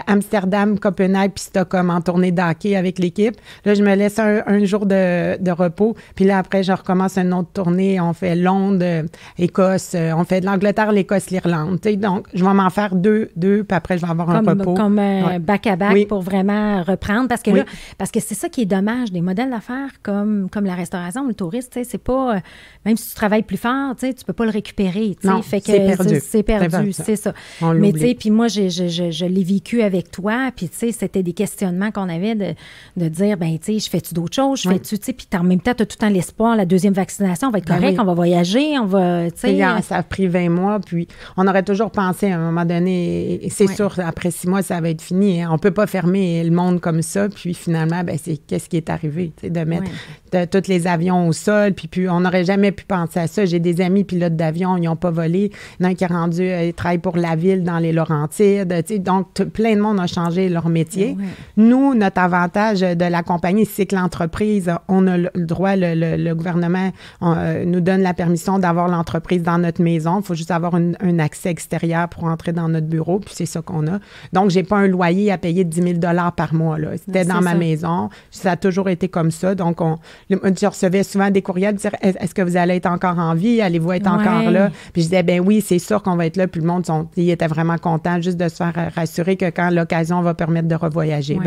Amsterdam, Copenhague, puis Stockholm en tournée d'hockey avec l'équipe. Là, je me laisse un jour de repos, puis là, après, je recommence une autre tournée. On fait Londres, Écosse, on fait de l'Angleterre, l'Écosse, l'Irlande. Donc, je vais m'en faire deux, puis après, je vais avoir un repos. Comme back-à-back pour vraiment reprendre. Parce que là, parce que c'est ça qui est dommage, des modèles d'affaires comme la restauration ou le tourisme, c'est pas... même si tu travailles plus fort, tu peux pas le récupérer. Non, fait que c'est perdu. C'est ça. Mais tu sais, puis moi, je l'ai vécu avec toi, puis tu sais, c'était des questionnements qu'on avait de dire, ben tu sais, je fais-tu d'autres choses? Je fais-tu, tu sais, puis en même temps, tu as tout le temps l'espoir, la deuxième vaccination, on va être correct, on va voyager, on va, tu sais... Ça a pris 20 mois, puis on aurait toujours pensé à un moment donné, et c'est sûr, après 6 mois, ça va être fini. Hein. On peut pas fermer le monde comme ça, puis finalement, ben c'est qu'est-ce qui est arrivé, tu sais, de mettre tous les avions au sol, puis on n'aurait jamais pu penser à ça. J'ai des amis pilotes d'avion, ils n'ont pas volé. Il y en a un qui est rendu, il travaille pour la ville dans les Laurentides, tu sais, donc plein de monde a changé leur métier. Nous, notre avantage de la compagnie, c'est que l'entreprise, on a le droit, le gouvernement nous donne la permission d'avoir l'entreprise dans notre maison. Il faut juste avoir un accès extérieur pour entrer dans notre bureau, puis c'est ça qu'on a. Donc, j'ai pas un loyer à payer de 10 000 $ par mois. Là. C'était dans ma maison. Ça a toujours été comme ça. Donc, je recevais souvent des courriels dire « Est-ce que vous allez être encore en vie? Allez-vous être encore là? » Puis je disais « Ben oui, c'est sûr qu'on va être là. » Puis le monde, ils étaient vraiment contents juste de se faire rassurer que quand l'occasion va permettre de revoyager,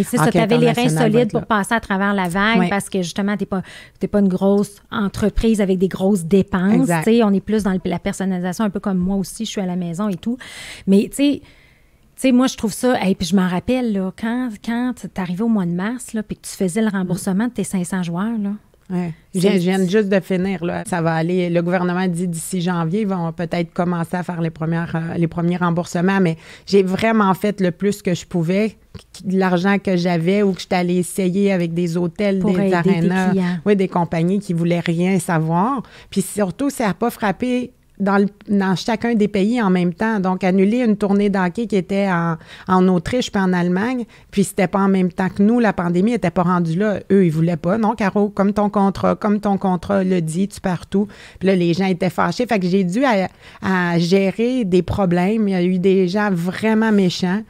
c'est ça. Tu avais les reins solides pour passer à travers la vague parce que justement, t'es pas une grosse entreprise avec des grosses dépenses. Tu sais, on est plus dans la personnalisation, un peu comme moi aussi, je suis à la maison et tout. Mais tu sais, moi, je trouve ça... Et puis je m'en rappelle, là, quand tu arrivé au mois de mars, là, puis que tu faisais le remboursement de tes 500 joueurs, là. Ouais. Je viens juste de finir, là. Ça va aller. Le gouvernement dit d'ici janvier, ils vont peut-être commencer à faire les premiers remboursements, mais j'ai vraiment fait le plus que je pouvais, de l'argent que j'avais ou que j'étais allée essayer avec des hôtels, pour des arénas, des compagnies qui voulaient rien savoir. Puis surtout, ça n'a pas frappé dans chacun des pays en même temps. Donc, annuler une tournée d'hockey qui était en Autriche puis en Allemagne, puis c'était pas en même temps que nous, la pandémie n'était pas rendue là. Eux, ils voulaient pas. Non, Caro, comme ton contrat le dit, tu pars tout. Puis là, les gens étaient fâchés. Fait que j'ai dû à gérer des problèmes. Il y a eu des gens vraiment méchants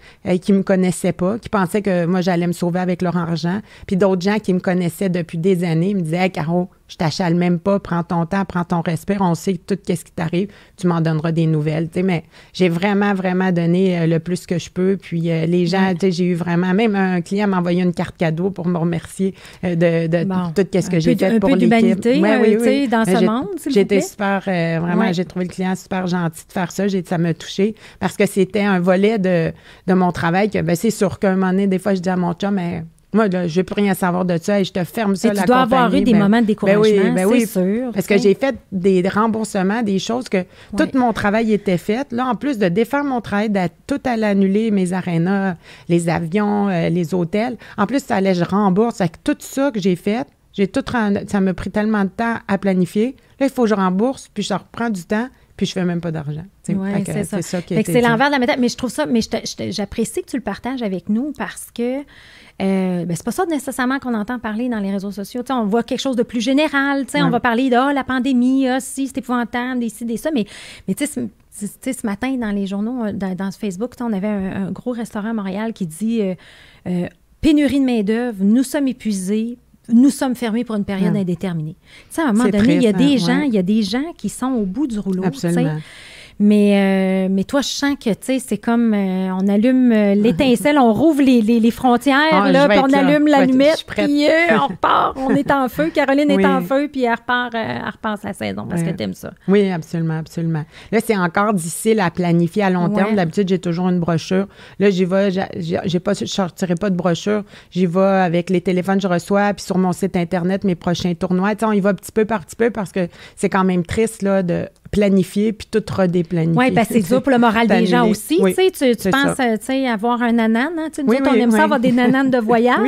qui me connaissaient pas, qui pensaient que moi, j'allais me sauver avec leur argent. Puis d'autres gens qui me connaissaient depuis des années me disaient « Hey, Caro, je t'achale même pas, prends ton temps, prends ton respect, on sait tout ce qui t'arrive, tu m'en donneras des nouvelles. » Mais j'ai vraiment, vraiment donné le plus que je peux. Puis les gens, j'ai eu vraiment, même un client m'a envoyé une carte cadeau pour me remercier de tout ce que j'ai fait pour l'équipe. Un peu d'humanité dans ce monde, s'il vous plaît. J'étais super, vraiment, j'ai trouvé le client super gentil de faire ça. Ça m'a touchée parce que c'était un volet de mon travail que, c'est sûr qu'à un moment donné, des fois, je dis à mon chum, mais moi, là, je ne veux plus rien savoir de ça et je te ferme ça, la compagnie. Tu dois avoir eu des moments de découragement, c'est sûr. Parce que j'ai fait des remboursements, des choses que tout mon travail était fait. Là, en plus de défaire mon travail, de tout aller annuler, mes arénas, les avions, les hôtels. En plus, ça allait, je rembourse. Avec tout ça que j'ai fait, ça m'a pris tellement de temps à planifier. Là, il faut que je rembourse, puis je reprends du temps. Puis je fais même pas d'argent. Oui, c'est ça. C'est l'envers de la médaille. Mais je trouve ça, j'apprécie que tu le partages avec nous parce que c'est pas ça nécessairement qu'on entend parler dans les réseaux sociaux. T'sais, on voit quelque chose de plus général. On va parler de la pandémie, si c'est épouvantable, des ci, des ça. Mais tu sais, ce matin, dans les journaux, dans Facebook, on avait un gros restaurant à Montréal qui dit pénurie de main-d'œuvre, nous sommes épuisés. Nous sommes fermés pour une période indéterminée. Tu sais, à un moment donné, il y a des gens qui sont au bout du rouleau. Absolument. Mais toi, je sens que, tu sais, c'est comme on allume l'étincelle, on rouvre les frontières, puis on allume l'allumette, puis on repart, on est en feu. Caroline est en feu, puis elle repasse la saison parce que t'aimes ça. Oui, absolument, absolument. Là, c'est encore difficile à planifier à long terme. D'habitude, j'ai toujours une brochure. Là, j'y vais, je sortirai pas de brochure. J'y vais avec les téléphones que je reçois, puis sur mon site Internet, mes prochains tournois. Tu sais, on y va petit peu par petit peu parce que c'est quand même triste, là, de planifier puis tout redéplanifier. Oui, parce que c'est dur pour le moral des gens aussi. Tu penses avoir un nanan. Hein? Nous autres, on aime ça avoir des nananes de voyage.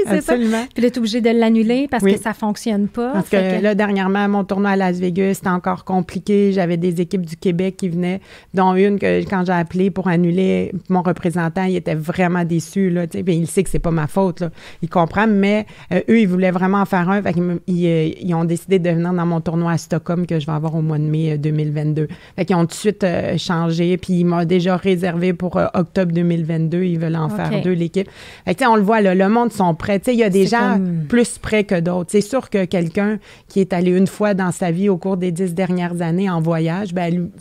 C'est ça. Puis là, tu es obligé de l'annuler parce que ça ne fonctionne pas. Parce que là, dernièrement, mon tournoi à Las Vegas, c'était encore compliqué. J'avais des équipes du Québec qui venaient, dont une que quand j'ai appelé pour annuler, mon représentant, il était vraiment déçu. Là, bien, il sait que c'est pas ma faute. Là. Il comprend, mais eux, ils voulaient vraiment en faire un. Fait ils ont décidé de venir dans mon tournoi à Stockholm que je vais avoir au mois de mai 2022. Fait qu'ils ont tout de suite changé, puis ils m'ont déjà réservé pour octobre 2022. Ils veulent en faire 2, l'équipe. Fait que, on le voit, là, le monde sont prêts. Il y a des gens plus prêts que d'autres. C'est sûr que quelqu'un qui est allé une fois dans sa vie au cours des 10 dernières années en voyage,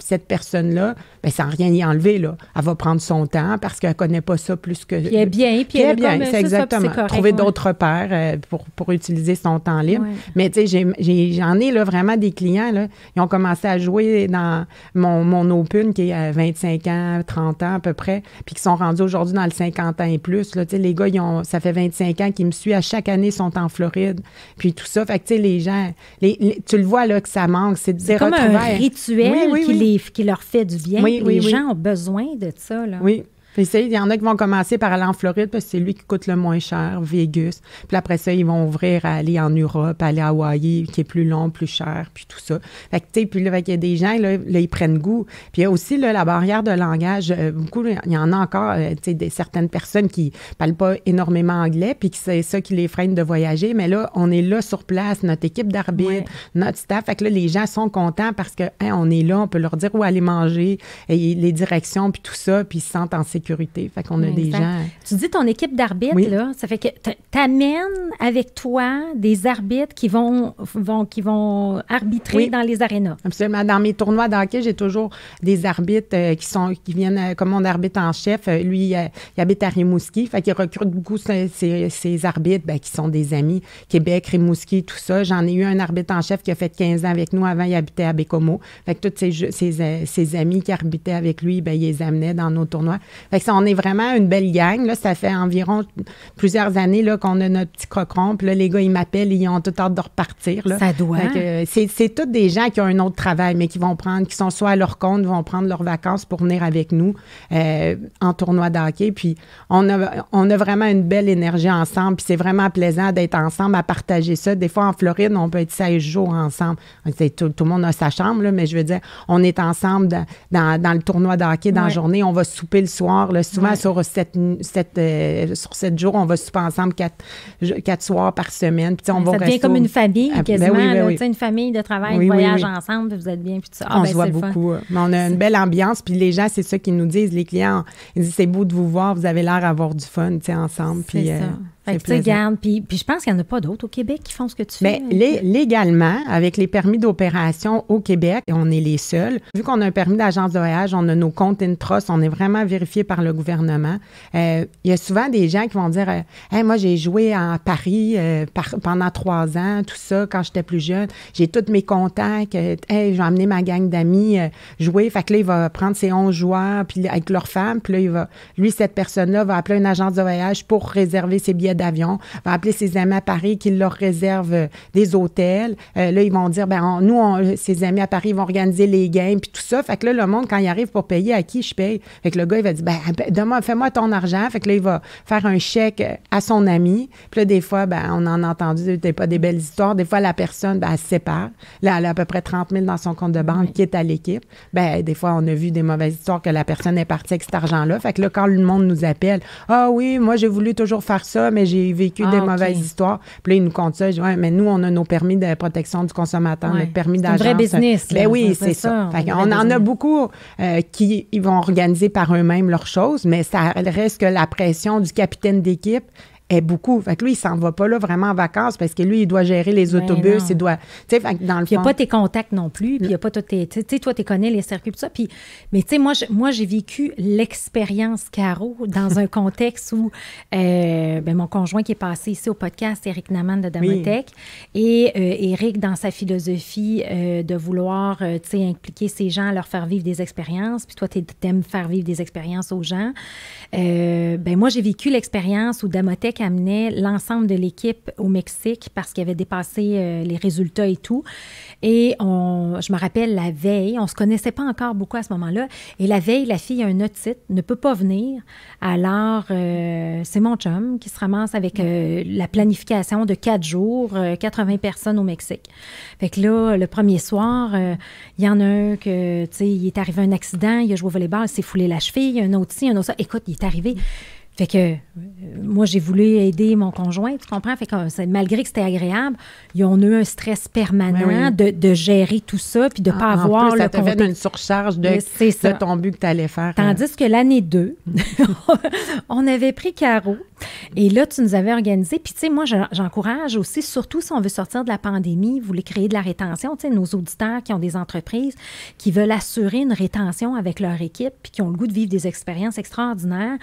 cette personne-là, sans rien y enlever, là, elle va prendre son temps parce qu'elle ne connaît pas ça plus que... Puis elle est bien. Puis elle est bien, c'est exactement. Ça, trouver d'autres repères pour utiliser son temps libre. Ouais. Mais tu sais, j'en ai là, vraiment des clients, là, ils ont commencé à jouer dans mon Open qui est à 25 ans, 30 ans à peu près, puis qui sont rendus aujourd'hui dans le 50 ans et plus. Là, les gars, ça fait 25 ans qu'ils me suivent. À chaque année, ils sont en Floride, puis tout ça. Fait que, tu sais, les gens, tu le vois là que ça manque. C'est comme un rituel qui leur fait du bien. Les gens ont besoin de ça. Là. Oui. Puis il y en a qui vont commencer par aller en Floride parce que c'est lui qui coûte le moins cher, Vegas. Puis après ça, ils vont ouvrir à aller en Europe, aller à Hawaï, qui est plus long, plus cher, puis tout ça. Fait que, tu sais, puis là, il y a des gens, là, ils prennent goût. Puis il y a aussi, là, la barrière de langage. Beaucoup, il y en a encore, tu sais, certaines personnes qui parlent pas énormément anglais, puis c'est ça qui les freine de voyager. Mais là, on est là sur place, notre équipe d'arbitre, notre staff. Fait que là, les gens sont contents parce que, on est là, on peut leur dire où aller manger, et les directions, puis tout ça, puis ils se sentent en sécurité. sécurité. Fait qu'on a des Exact. gens... Tu dis ton équipe d'arbitres, Oui. là, ça fait que t'amènes avec toi des arbitres qui vont arbitrer Oui. dans les arénas. Absolument. Dans mes tournois de hockey, j'ai toujours des arbitres qui viennent, comme mon arbitre en chef, lui, il habite à Rimouski, fait qu'il recrute beaucoup ses arbitres, qui sont des amis, Québec, Rimouski, tout ça. J'en ai eu un arbitre en chef qui a fait 15 ans avec nous. Avant, il habitait à Bécomo. Fait que tous ses amis qui arbitraient avec lui, il les amenait dans nos tournois. Fait que ça, on est vraiment une belle gang. Là, ça fait environ plusieurs années là, qu'on a notre petit cochon. Puis là, les gars, ils m'appellent, ils ont toute hâte de repartir. Là. Ça doit. Fait que c'est tous des gens qui ont un autre travail, mais qui sont soit à leur compte, vont prendre leurs vacances pour venir avec nous en tournoi de hockey. Puis on a vraiment une belle énergie ensemble. Puis c'est vraiment plaisant d'être ensemble, à partager ça. Des fois, en Floride, on peut être 16 jours ensemble. Tout le monde a sa chambre, là, mais je veux dire, on est ensemble dans le tournoi de hockey dans la journée. On va souper le soir. Là, souvent, sur 7 jours, on va souper ensemble 4 soirs par semaine. Puis, on va ça devient comme une famille, quasiment. Oui. Une famille de travail, de voyage ensemble, puis vous êtes bien, puis tout ça. On se voit beaucoup. Mais on a une belle ambiance. Puis les gens, c'est ça qu'ils nous disent. Les clients, ils disent, c'est beau de vous voir. Vous avez l'air d'avoir du fun, ensemble. Puis, c'est ça. Fait que tu regardes, puis je pense qu'il n'y en a pas d'autres au Québec qui font ce que tu fais. Mais légalement, avec les permis d'opération au Québec, on est les seuls. Vu qu'on a un permis d'agence de voyage, on a nos comptes in-trust, on est vraiment vérifié par le gouvernement. Il y a souvent des gens qui vont dire hey, moi, j'ai joué à Paris pendant 3 ans, tout ça, quand j'étais plus jeune. J'ai tous mes contacts. Hey, j'ai emmené ma gang d'amis jouer. Fait que là, il va prendre ses 11 joueurs puis avec leur femme. Puis là, cette personne-là va appeler une agence de voyage pour réserver ses billets d'avion, va appeler ses amis à Paris qui leur réservent des hôtels. Là, ils vont dire, ses amis à Paris vont organiser les games, puis tout ça. Fait que là, le monde, quand il arrive pour payer, à qui je paye? Fait que le gars, il va dire, fais-moi ton argent. Fait que là, il va faire un chèque à son ami. Puis là, des fois, on en a entendu pas des belles histoires. Des fois, la personne, elle se sépare. Là, elle a à peu près 30 000 dans son compte de banque, quitte à l'équipe. Des fois, on a vu des mauvaises histoires que la personne est partie avec cet argent-là. Fait que là, quand le monde nous appelle, ah oui, moi, j'ai voulu toujours faire ça, mais j'ai vécu des mauvaises histoires. Puis là, ils nous comptent ça. Je dis, mais nous, on a nos permis de protection du consommateur, notre permis d'agence. C'est un vrai business. Oui, c'est ça. On en a beaucoup qui ils vont organiser par eux-mêmes leurs choses, mais ça reste que la pression du capitaine d'équipe est beaucoup. Fait que lui, il s'en va pas là vraiment en vacances parce que lui, il doit gérer les autobus, il doit... Tu sais, dans le fond... Il n'y a pas tes contacts non plus, puis il n'y a pas tous tes... Tu sais, toi, tu connais les circuits, tout ça. Puis, mais tu sais, moi, j'ai vécu l'expérience Caro dans un contexte où mon conjoint qui est passé ici au podcast, Éric Naman de Damotech, et Éric, dans sa philosophie de vouloir, tu sais, impliquer ces gens, leur faire vivre des expériences, puis toi, tu aimes faire vivre des expériences aux gens. Moi, j'ai vécu l'expérience où Damotech amenait l'ensemble de l'équipe au Mexique parce qu'il avait dépassé les résultats et tout. Et je me rappelle, la veille, on ne se connaissait pas encore beaucoup à ce moment-là, et la veille, la fille a un otite, ne peut pas venir. Alors, c'est mon chum qui se ramasse avec la planification de 4 jours, 80 personnes au Mexique. Fait que là, le premier soir, il y en a un que, tu sais, il est arrivé un accident, il a joué au volleyball, il s'est foulé la cheville, un autre ci, un autre ça. Écoute, il est arrivé... Fait que moi, j'ai voulu aider mon conjoint, tu comprends? Fait que malgré que c'était agréable, ils ont eu un stress permanent de gérer tout ça puis de ne pas avoir plus, le ça te fait une surcharge de ton but que tu allais faire. Tandis que l'année 2, on avait pris Caro et là, tu nous avais organisé. Puis, tu sais, moi, j'encourage aussi, surtout si on veut sortir de la pandémie, vous voulez créer de la rétention, tu sais, nos auditeurs qui ont des entreprises qui veulent assurer une rétention avec leur équipe puis qui ont le goût de vivre des expériences extraordinaires.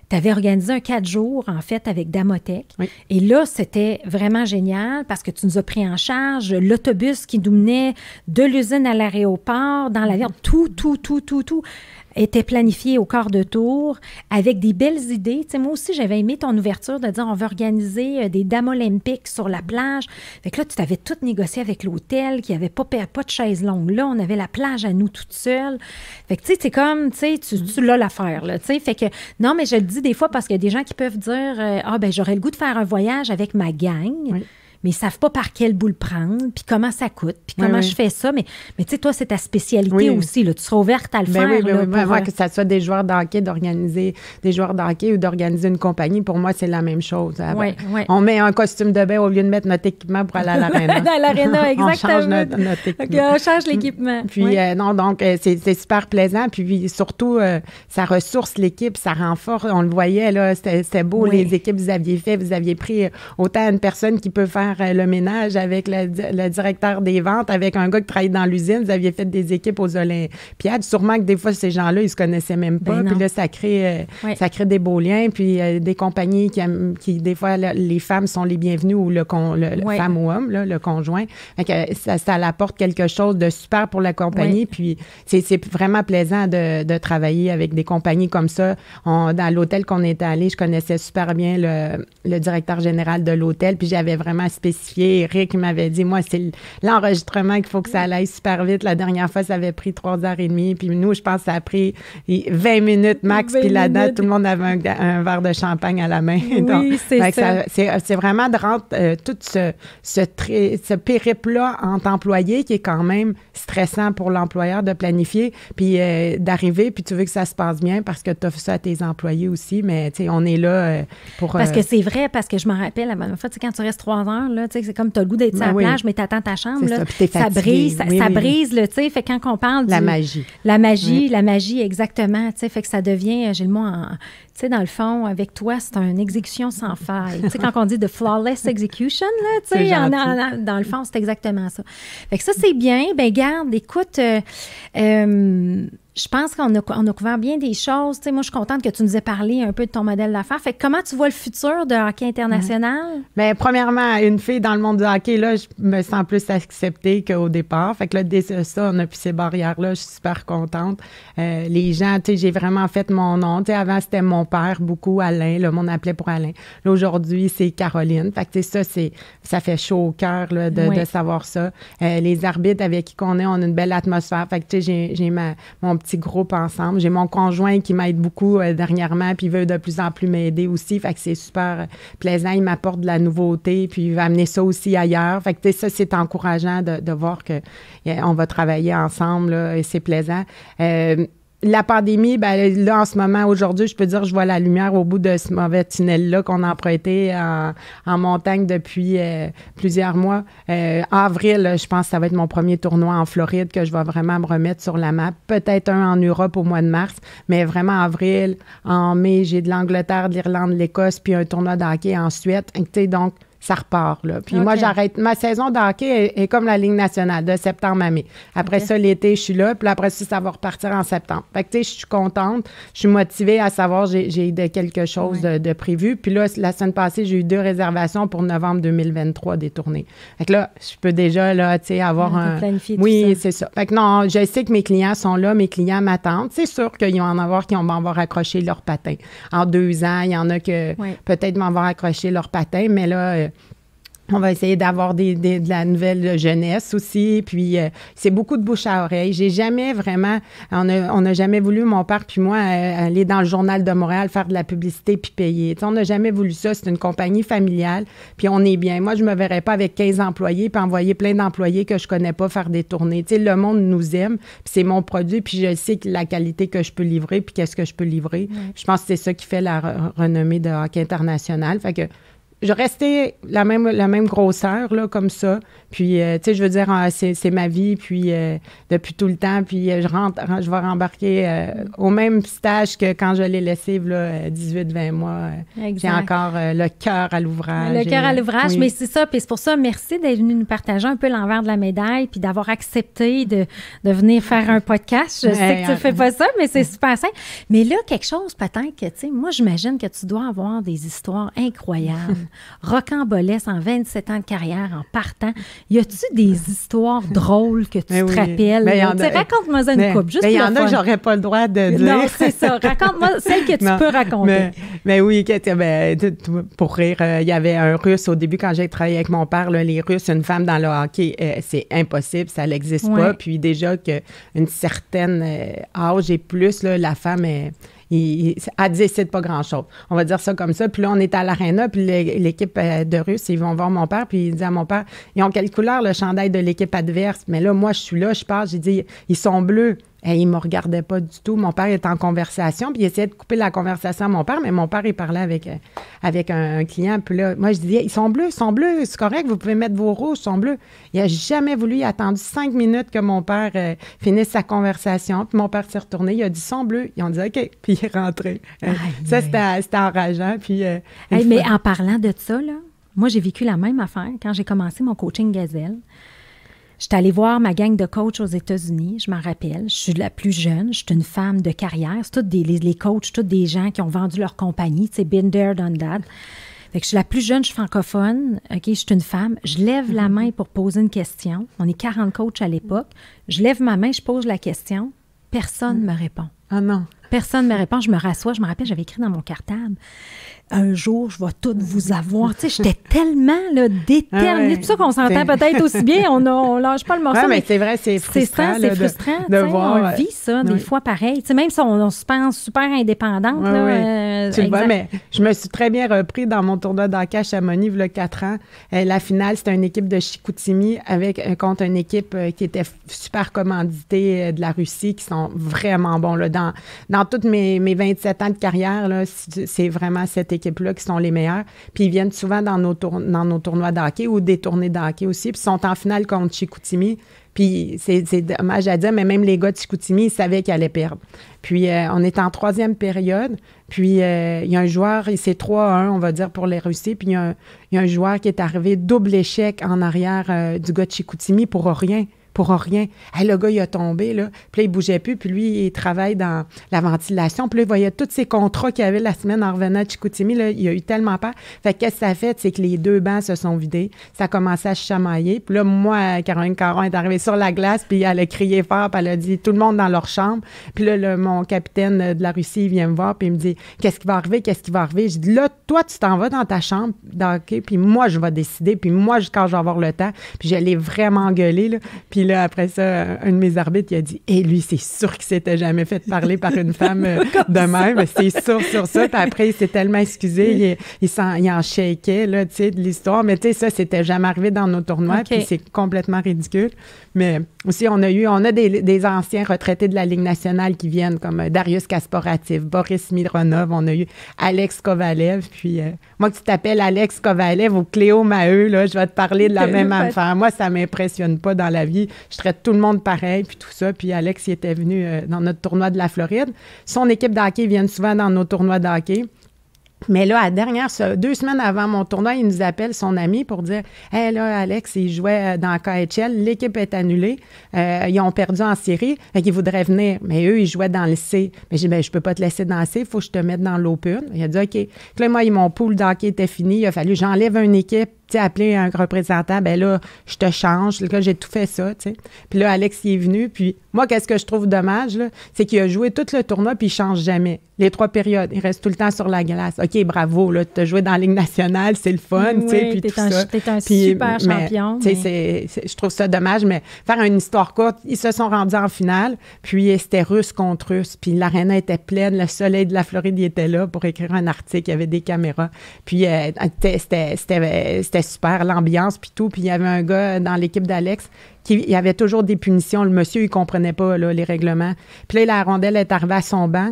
Tu avais organisé un 4 jours, en fait, avec Damotech. Oui. Et là, c'était vraiment génial parce que tu nous as pris en charge l'autobus qui nous menait de l'usine à l'aéroport, dans l'avion, tout était planifié au quart de tour avec des belles idées. Tu sais, moi aussi, j'avais aimé ton ouverture de dire on veut organiser des dames olympiques sur la plage. Fait que là, tu t'avais tout négocié avec l'hôtel, qu'il n'y avait pas de chaise longue là. On avait la plage à nous toute seule. Fait que tu sais, c'est comme, tu sais, tu l'as l'affaire, là. Tu sais, fait que, non, mais je le dis des fois parce qu'il y a des gens qui peuvent dire j'aurais le goût de faire un voyage avec ma gang. Oui. mais ils savent pas par quel bout le prendre, puis comment ça coûte, puis comment je fais ça. Mais tu sais, toi, c'est ta spécialité aussi. Là. Tu seras ouverte à le faire. Oui, que ça soit des joueurs de hockey, d'organiser des joueurs de hockey ou d'organiser une compagnie, pour moi, c'est la même chose. On met un costume de bain au lieu de mettre notre équipement pour aller à l'aréna. Dans l'aréna, exactement. On change notre équipement. Okay, on change l'équipement. Puis, donc, c'est super plaisant. Puis, surtout, ça ressource l'équipe, ça renforce. On le voyait, là, c'était beau, les équipes que vous aviez fait. Vous aviez pris autant une personne qui peut faire le ménage avec le directeur des ventes, avec un gars qui travaille dans l'usine. Vous aviez fait des équipes aux Olympiades. Sûrement que des fois, ces gens-là, ils se connaissaient même pas. Puis là, ça crée des beaux liens. Puis des compagnies qui des fois, les femmes sont les bienvenues ou le femme ou homme, là, le conjoint. Fait que ça apporte quelque chose de super pour la compagnie. Puis c'est vraiment plaisant de travailler avec des compagnies comme ça. Dans l'hôtel qu'on était allé, je connaissais super bien le directeur général de l'hôtel. Puis j'avais vraiment spécifié. Eric m'avait dit, moi, c'est l'enregistrement qu'il faut que ça aille super vite. La dernière fois, ça avait pris 3h30. Puis nous, je pense que ça a pris 20 minutes max. Puis là-dedans, tout le monde avait un verre de champagne à la main. Oui, donc, c'est ça. C'est vraiment de rendre tout ce périple-là entre employés qui est quand même stressant pour l'employeur de planifier, puis d'arriver, puis tu veux que ça se passe bien parce que tu offres ça à tes employés aussi, mais tu sais, on est là pour... Parce que c'est vrai, parce que je me rappelle, en fait, quand tu restes 3 heures, là, c'est comme tu as le goût d'être sur la plage, mais tu attends ta chambre, là, ça brise, ça brise, tu sais, fait quand on parle la magie. La magie, exactement, tu sais, fait que ça devient, j'ai le mot tu sais, dans le fond, avec toi, c'est une exécution sans faille. Tu sais, quand on dit de flawless execution, là, tu sais, dans le fond, c'est exactement ça. Fait que ça, c'est bien. Ben garde, écoute, je pense qu'on a couvert bien des choses. Tu sais, moi, je suis contente que tu nous aies parlé un peu de ton modèle d'affaires. Fait que comment tu vois le futur de hockey international? Bien, premièrement, une fille dans le monde du hockey, là, je me sens plus acceptée qu'au départ. Fait que là, dès ça, on a plus ces barrières-là. Je suis super contente. Les gens, tu sais, j'ai vraiment fait mon nom. Tu sais, avant, c'était mon père, beaucoup, Alain. Le monde appelait pour Alain. Là, aujourd'hui, c'est Caroline. Fait que, tu sais, ça fait chaud au cœur, là, de savoir ça. Les arbitres avec qui on a une belle atmosphère. Fait que, tu sais, j'ai mon petit groupe ensemble. J'ai mon conjoint qui m'aide beaucoup dernièrement, puis il veut de plus en plus m'aider aussi. Fait que c'est super plaisant. Il m'apporte de la nouveauté, puis il va amener ça aussi ailleurs. Fait que ça, c'est encourageant de voir qu'on va travailler ensemble, là, et c'est plaisant. La pandémie, ben là, en ce moment, aujourd'hui, je peux dire que je vois la lumière au bout de ce mauvais tunnel-là qu'on a emprunté en montagne depuis plusieurs mois. Avril, je pense que ça va être mon premier tournoi en Floride que je vais vraiment me remettre sur la map. Peut-être un en Europe au mois de mars, mais vraiment avril. En mai, j'ai de l'Angleterre, de l'Irlande, de l'Écosse, puis un tournoi de hockey en Suède. Tu sais, donc, ça repart, là. Puis moi, j'arrête. Ma saison de hockey est comme la Ligue nationale, de septembre à mai. Après ça, l'été, je suis là. Puis après ça va repartir en septembre. Fait que, tu sais, je suis contente. Je suis motivée à savoir j'ai quelque chose de prévu. Puis là, la semaine passée, j'ai eu 2 réservations pour novembre 2023 des tournées. Fait que là, je peux déjà, là, tu sais, avoir Oui, c'est ça. Fait que non, je sais que mes clients sont là, mes clients m'attendent. C'est sûr qu'il va en avoir qui vont avoir accroché leur patin. En 2 ans, il y en a que peut-être vont avoir accroché leur patin, mais là... on va essayer d'avoir de la nouvelle jeunesse aussi. Puis, c'est beaucoup de bouche à oreille. J'ai jamais vraiment... On n'a jamais voulu, mon père puis moi, aller dans le Journal de Montréal, faire de la publicité puis payer. T'sais, on n'a jamais voulu ça. C'est une compagnie familiale. Puis, on est bien. Moi, je me verrais pas avec 15 employés puis envoyer plein d'employés que je connais pas faire des tournées. Tu sais, le monde nous aime. Puis, c'est mon produit. Puis, je sais que la qualité que je peux livrer puis qu'est-ce que je peux livrer. Je pense que c'est ça qui fait la renommée de hockey international. Fait que je restais la même grosseur, là, comme ça. Puis, tu sais, je veux dire, c'est ma vie, puis depuis tout le temps. Puis, je vais rembarquer au même stage que quand je l'ai laissé, là, 18-20 mois. J'ai encore le cœur à l'ouvrage. Le cœur à l'ouvrage, mais c'est ça. Puis, c'est pour ça, merci d'être venu nous partager un peu l'envers de la médaille, puis d'avoir accepté de venir faire un podcast. Je sais que tu ne fais pas ça, mais c'est super simple. Mais là, quelque chose, peut-être que, tu sais, moi, j'imagine que tu dois avoir des histoires incroyables. Rocambolesque en 27 ans de carrière, en partant. Y a-tu des histoires drôles que tu te rappelles? Raconte-moi ça une couple, juste il y en a que j'aurais pas le droit de dire. Non, c'est ça. Raconte-moi celle que tu peux raconter. Mais oui, pour rire, il y avait un Russe au début quand j'ai travaillé avec mon père. Là, les Russes, une femme dans le hockey, c'est impossible, ça n'existe pas. Puis déjà qu'une certaine âge et plus, là, la femme elle décide pas grand-chose. On va dire ça comme ça. Puis là, on est à l'aréna, puis l'équipe de Russes, ils vont voir mon père, puis ils disent à mon père, ils ont quelle couleur le chandail de l'équipe adverse? Mais là, moi, je suis là, je parle, j'ai dit, ils sont bleus. Et il ne me regardait pas du tout. Mon père était en conversation, puis il essayait de couper la conversation à mon père, mais mon père, il parlait avec un client. Puis là, moi, je disais, ils sont bleus, c'est correct, vous pouvez mettre vos rouges, ils sont bleus. Il n'a jamais voulu, il a attendu 5 minutes que mon père finisse sa conversation. Puis mon père s'est retourné, il a dit, ils sont bleus. Ils ont dit, OK, puis il est rentré. Ça, c'était enrageant. Puis, mais en parlant de ça, là, moi, j'ai vécu la même affaire quand j'ai commencé mon coaching Gazelle. J'étais allée voir ma gang de coachs aux États-Unis, je m'en rappelle. Je suis la plus jeune, je suis une femme de carrière. C'est tous les coachs, tous des gens qui ont vendu leur compagnie, tu sais, been there, done that. Fait que je suis la plus jeune, je suis francophone, OK, je suis une femme. Je lève la main pour poser une question. On est 40 coachs à l'époque. Je lève ma main, je pose la question. Personne ne me répond. Ah non. Personne ne me répond. Je me rassois. Je me rappelle, j'avais écrit dans mon cartable. Un jour, je vais toutes vous avoir. Tu sais, j'étais tellement déterminée. C'est pour ça qu'on s'entend peut-être aussi bien. On lâche pas le morceau. Oui, mais c'est vrai, c'est frustrant. C'est frustrant. De voir. On vit ça, des fois, pareil. Tu sais, même si on se pense super indépendante. Tu le vois, mais je me suis très bien repris dans mon tournoi d'hockey à Chamonix, il y a 4 ans. La finale, c'était une équipe de Chicoutimi contre une équipe qui était super commanditée de la Russie, qui sont vraiment bons. Là, dans toutes mes 27 ans de carrière, là, c'est vraiment cette équipe-là qui sont les meilleurs. Puis ils viennent souvent dans nos tournois de hockey ou des tournées de hockey aussi. Puis ils sont en finale contre Chicoutimi. Puis c'est dommage à dire, mais même les gars de Chicoutimi, ils savaient qu'ils allaient perdre. Puis on est en 3e période. Puis il y a un joueur, c'est 3-1, on va dire, pour les Russes. Puis il y a un joueur qui est arrivé double échec en arrière du gars de Chicoutimi pour rien. Hey, le gars, il a tombé, là. Puis là, il bougeait plus. Puis lui, il travaille dans la ventilation. Puis là, il voyait tous ses contrats qu'il avait la semaine en revenant de Chicoutimi. Là, il a eu tellement peur. Fait que qu'est-ce que ça a fait? C'est que les 2 bancs se sont vidés. Ça a commencé à se chamailler. Puis là, moi, Caroline Caron est arrivée sur la glace. Puis elle a crié fort. Puis elle a dit, tout le monde dans leur chambre. Puis là, mon capitaine de la Russie, il vient me voir. Puis il me dit, qu'est-ce qui va arriver? J'ai dit, là, toi, tu t'en vas dans ta chambre d'hockey. Puis moi, je vais décider. Puis moi, quand je vais avoir le temps. Puis je l'ai vraiment engueulé, là. Puis là, après ça, un de mes arbitres, il a dit « Et lui, c'est sûr qu'il s'était jamais fait parler par une femme de même. C'est sûr sur ça. » Puis après, il s'est tellement excusé. Il en shakeait, là, tu sais, de l'histoire. Mais tu sais, ça, c'était jamais arrivé dans nos tournois. Okay. Puis c'est complètement ridicule. Mais aussi, on a des anciens retraités de la Ligue nationale qui viennent, comme Darius Kasporativ, Boris Mironov. On a eu Alex Kovalev. Puis moi, que tu t'appelles Alex Kovalev ou Cléo Maheu, là, je vais te parler de la même affaire. Moi, ça m'impressionne pas dans la vie. Je traite tout le monde pareil, puis tout ça. Puis Alex, il était venu dans notre tournoi de la Floride. Son équipe de hockey vient souvent dans nos tournois de hockey. Mais là, 2 semaines avant mon tournoi, il nous appelle son ami pour dire « Hey, là, Alex, il jouait dans KHL, l'équipe est annulée, ils ont perdu en série, fait qu'ils voudraient venir. Mais eux, ils jouaient dans le C. » Mais j'ai dit « Je peux pas te laisser dans le C, il faut que je te mette dans l'Open. » Il a dit « OK. » Puis là, moi, mon pool d'hockey était fini, il a fallu j'enlève une équipe, tu sais, appeler un représentant, ben là, je te change. Là, j'ai tout fait ça, tu sais. Puis là, Alex, il est venu, puis moi, qu'est-ce que je trouve dommage, là, c'est qu'il a joué tout le tournoi, puis il change jamais. Les 3 périodes, il reste tout le temps sur la glace. OK, bravo, là, tu as joué dans la Ligue nationale, c'est le fun, tu sais, puis tout ça. T'es un super champion. Tu sais, je trouve ça dommage, mais faire une histoire courte, ils se sont rendus en finale, puis c'était Russe contre Russe, puis l'aréna était pleine, le soleil de la Floride, il était là pour écrire un article, il y avait des caméras, puis c'était super, l'ambiance, puis tout, puis il y avait un gars dans l'équipe d'Alex il y avait toujours des punitions. Le monsieur, il comprenait pas là, les règlements. Puis là, la rondelle est arrivée à son banc.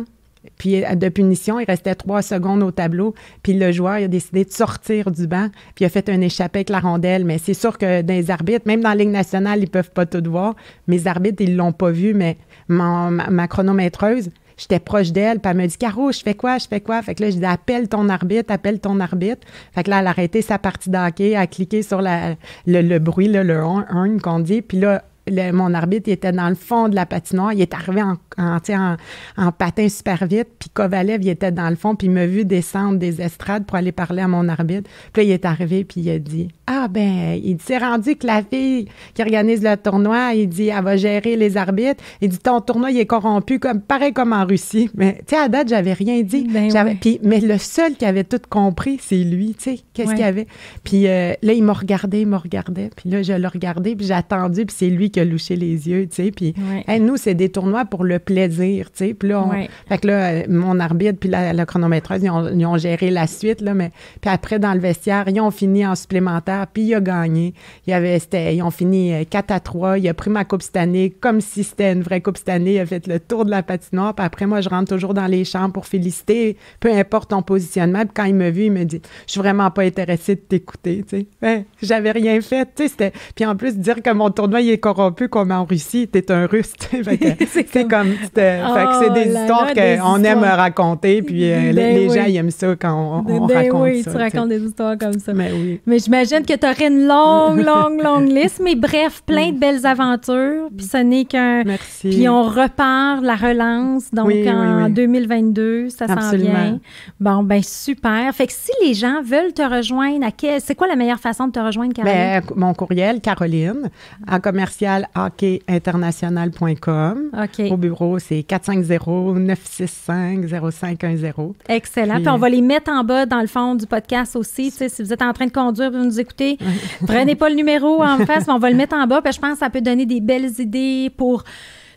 Puis de punition, il restait 3 secondes au tableau. Puis le joueur, il a décidé de sortir du banc. Puis il a fait un échappé avec la rondelle. Mais c'est sûr que dans les arbitres, même dans la Ligue nationale, ils peuvent pas tout voir. Mes arbitres, ils l'ont pas vu. Mais ma chronométreuse, j'étais proche d'elle, puis elle me dit « Caro, je fais quoi? » Fait que là, je dis « Appelle ton arbitre. » Fait que là, elle a arrêté sa partie d'hockey, elle a cliqué sur le bruit, là, le horn qu'on dit. Puis là, mon arbitre, il était dans le fond de la patinoire. Il est arrivé en patin super vite. Puis Kovalev, il était dans le fond. Puis il m'a vu descendre des estrades pour aller parler à mon arbitre. Puis là, il est arrivé, puis il a dit « Ah, ben, il s'est rendu que la fille qui organise le tournoi, il dit, elle va gérer les arbitres. Il dit, ton tournoi, il est corrompu, pareil comme en Russie. » Mais, tu sais, à date, j'avais rien dit. Mais le seul qui avait tout compris, c'est lui, tu sais, qu'est-ce qu'il y avait. Puis là, il m'a regardé. Puis là, je l'ai regardé, puis j'ai attendu, puis c'est lui qui a louché les yeux, tu sais. Puis nous, c'est des tournois pour le plaisir, tu sais. Puis là, fait que là, mon arbitre puis la chronométreuse, ils ont géré la suite, là, mais puis après, dans le vestiaire, ils ont fini en supplémentaire, puis il a gagné. Ils ont fini 4-3. Il a pris ma Coupe Stanley comme si c'était une vraie Coupe Stanley. Il a fait le tour de la patinoire. Puis après, moi, je rentre toujours dans les chambres pour féliciter, peu importe ton positionnement. Puis quand il m'a vu, il me dit « Je suis vraiment pas intéressé de t'écouter. » Tu sais, j'avais rien fait. Tu sais, puis en plus, dire que mon tournoi il est corrompu comme en Russie, t'es un Russe. C'est comme... Fait que c'est des histoires qu'on aime raconter. Puis les gens, ils aiment ça quand on raconte oui, ça. Tu racontes des histoires comme ça. Mais oui. Mais j'imagine que tu aurais une longue liste. Mais bref, plein de belles aventures. Puis ce n'est qu'un... Merci. Puis on repart la relance. Donc, en 2022, ça s'en vient. Bon, ben super. Fait que si les gens veulent te rejoindre, c'est quoi la meilleure façon de te rejoindre, Caroline? Mon courriel, Caroline, en commercial hockeyinternational.com. OK. Au bureau, c'est 450-965-0510. Excellent. Puis on va les mettre en bas dans le fond du podcast aussi. Tu sais, si vous êtes en train de conduire, vous nous écoutez, prenez pas le numéro en face, mais on va le mettre en bas. Puis je pense que ça peut donner des belles idées pour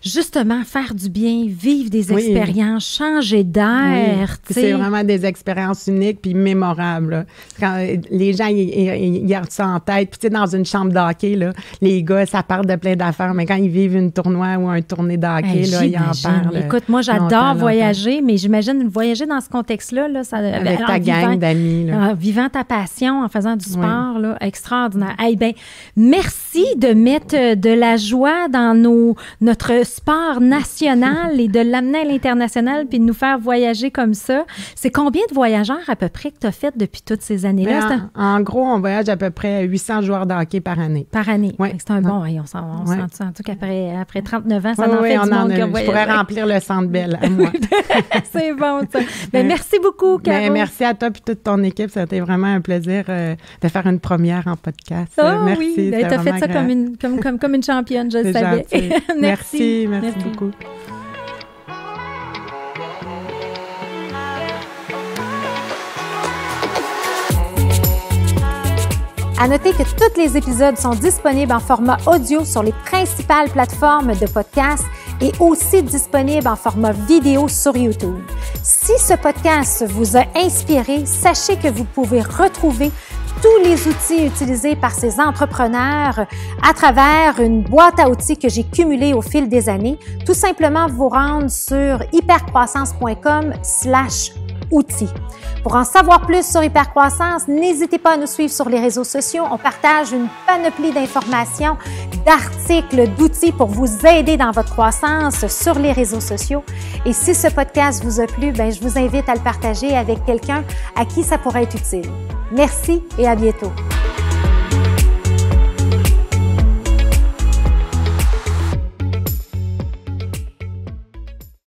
justement faire du bien, vivre des expériences, changer d'air. Oui. C'est vraiment des expériences uniques puis mémorables. Là. Quand les gens, ils gardent ça en tête. Puis tu sais, dans une chambre de hockey, là, les gars, ça parle de plein d'affaires, mais quand ils vivent une tournoi ou un tournée de hockey, là, ils en parlent. Écoute, moi, j'adore voyager, mais j'imagine voyager dans ce contexte-là, là, ça, avec ta gang d'amis. En vivant ta passion, en faisant du sport, là, extraordinaire. Eh bien, merci de mettre de la joie dans notre sport national et de l'amener à l'international puis de nous faire voyager comme ça. C'est combien de voyageurs à peu près que tu as fait depuis toutes ces années-là? En gros, on voyage à peu près 800 joueurs de hockey par année. Par année. Oui. C'est un bon... On sent en tout cas après 39 ans, ça en fait du monde qui a voyagé. Je pourrais remplir le Centre Bell à moi. C'est bon, ça. Bien, merci beaucoup, Caro. Merci à toi et toute ton équipe. Ça a été vraiment un plaisir de faire une première en podcast. Merci. Oui, tu as fait ça comme une championne, je le savais. Merci beaucoup. À noter que tous les épisodes sont disponibles en format audio sur les principales plateformes de podcast et aussi disponibles en format vidéo sur YouTube. Si ce podcast vous a inspiré, sachez que vous pouvez retrouver tous les outils utilisés par ces entrepreneurs à travers une boîte à outils que j'ai cumulée au fil des années. Tout simplement vous rendre sur hypercroissance.com/outils. Pour en savoir plus sur Hypercroissance, n'hésitez pas à nous suivre sur les réseaux sociaux. On partage une panoplie d'informations, d'articles, d'outils pour vous aider dans votre croissance sur les réseaux sociaux. Et si ce podcast vous a plu, je vous invite à le partager avec quelqu'un à qui ça pourrait être utile. Merci et à bientôt.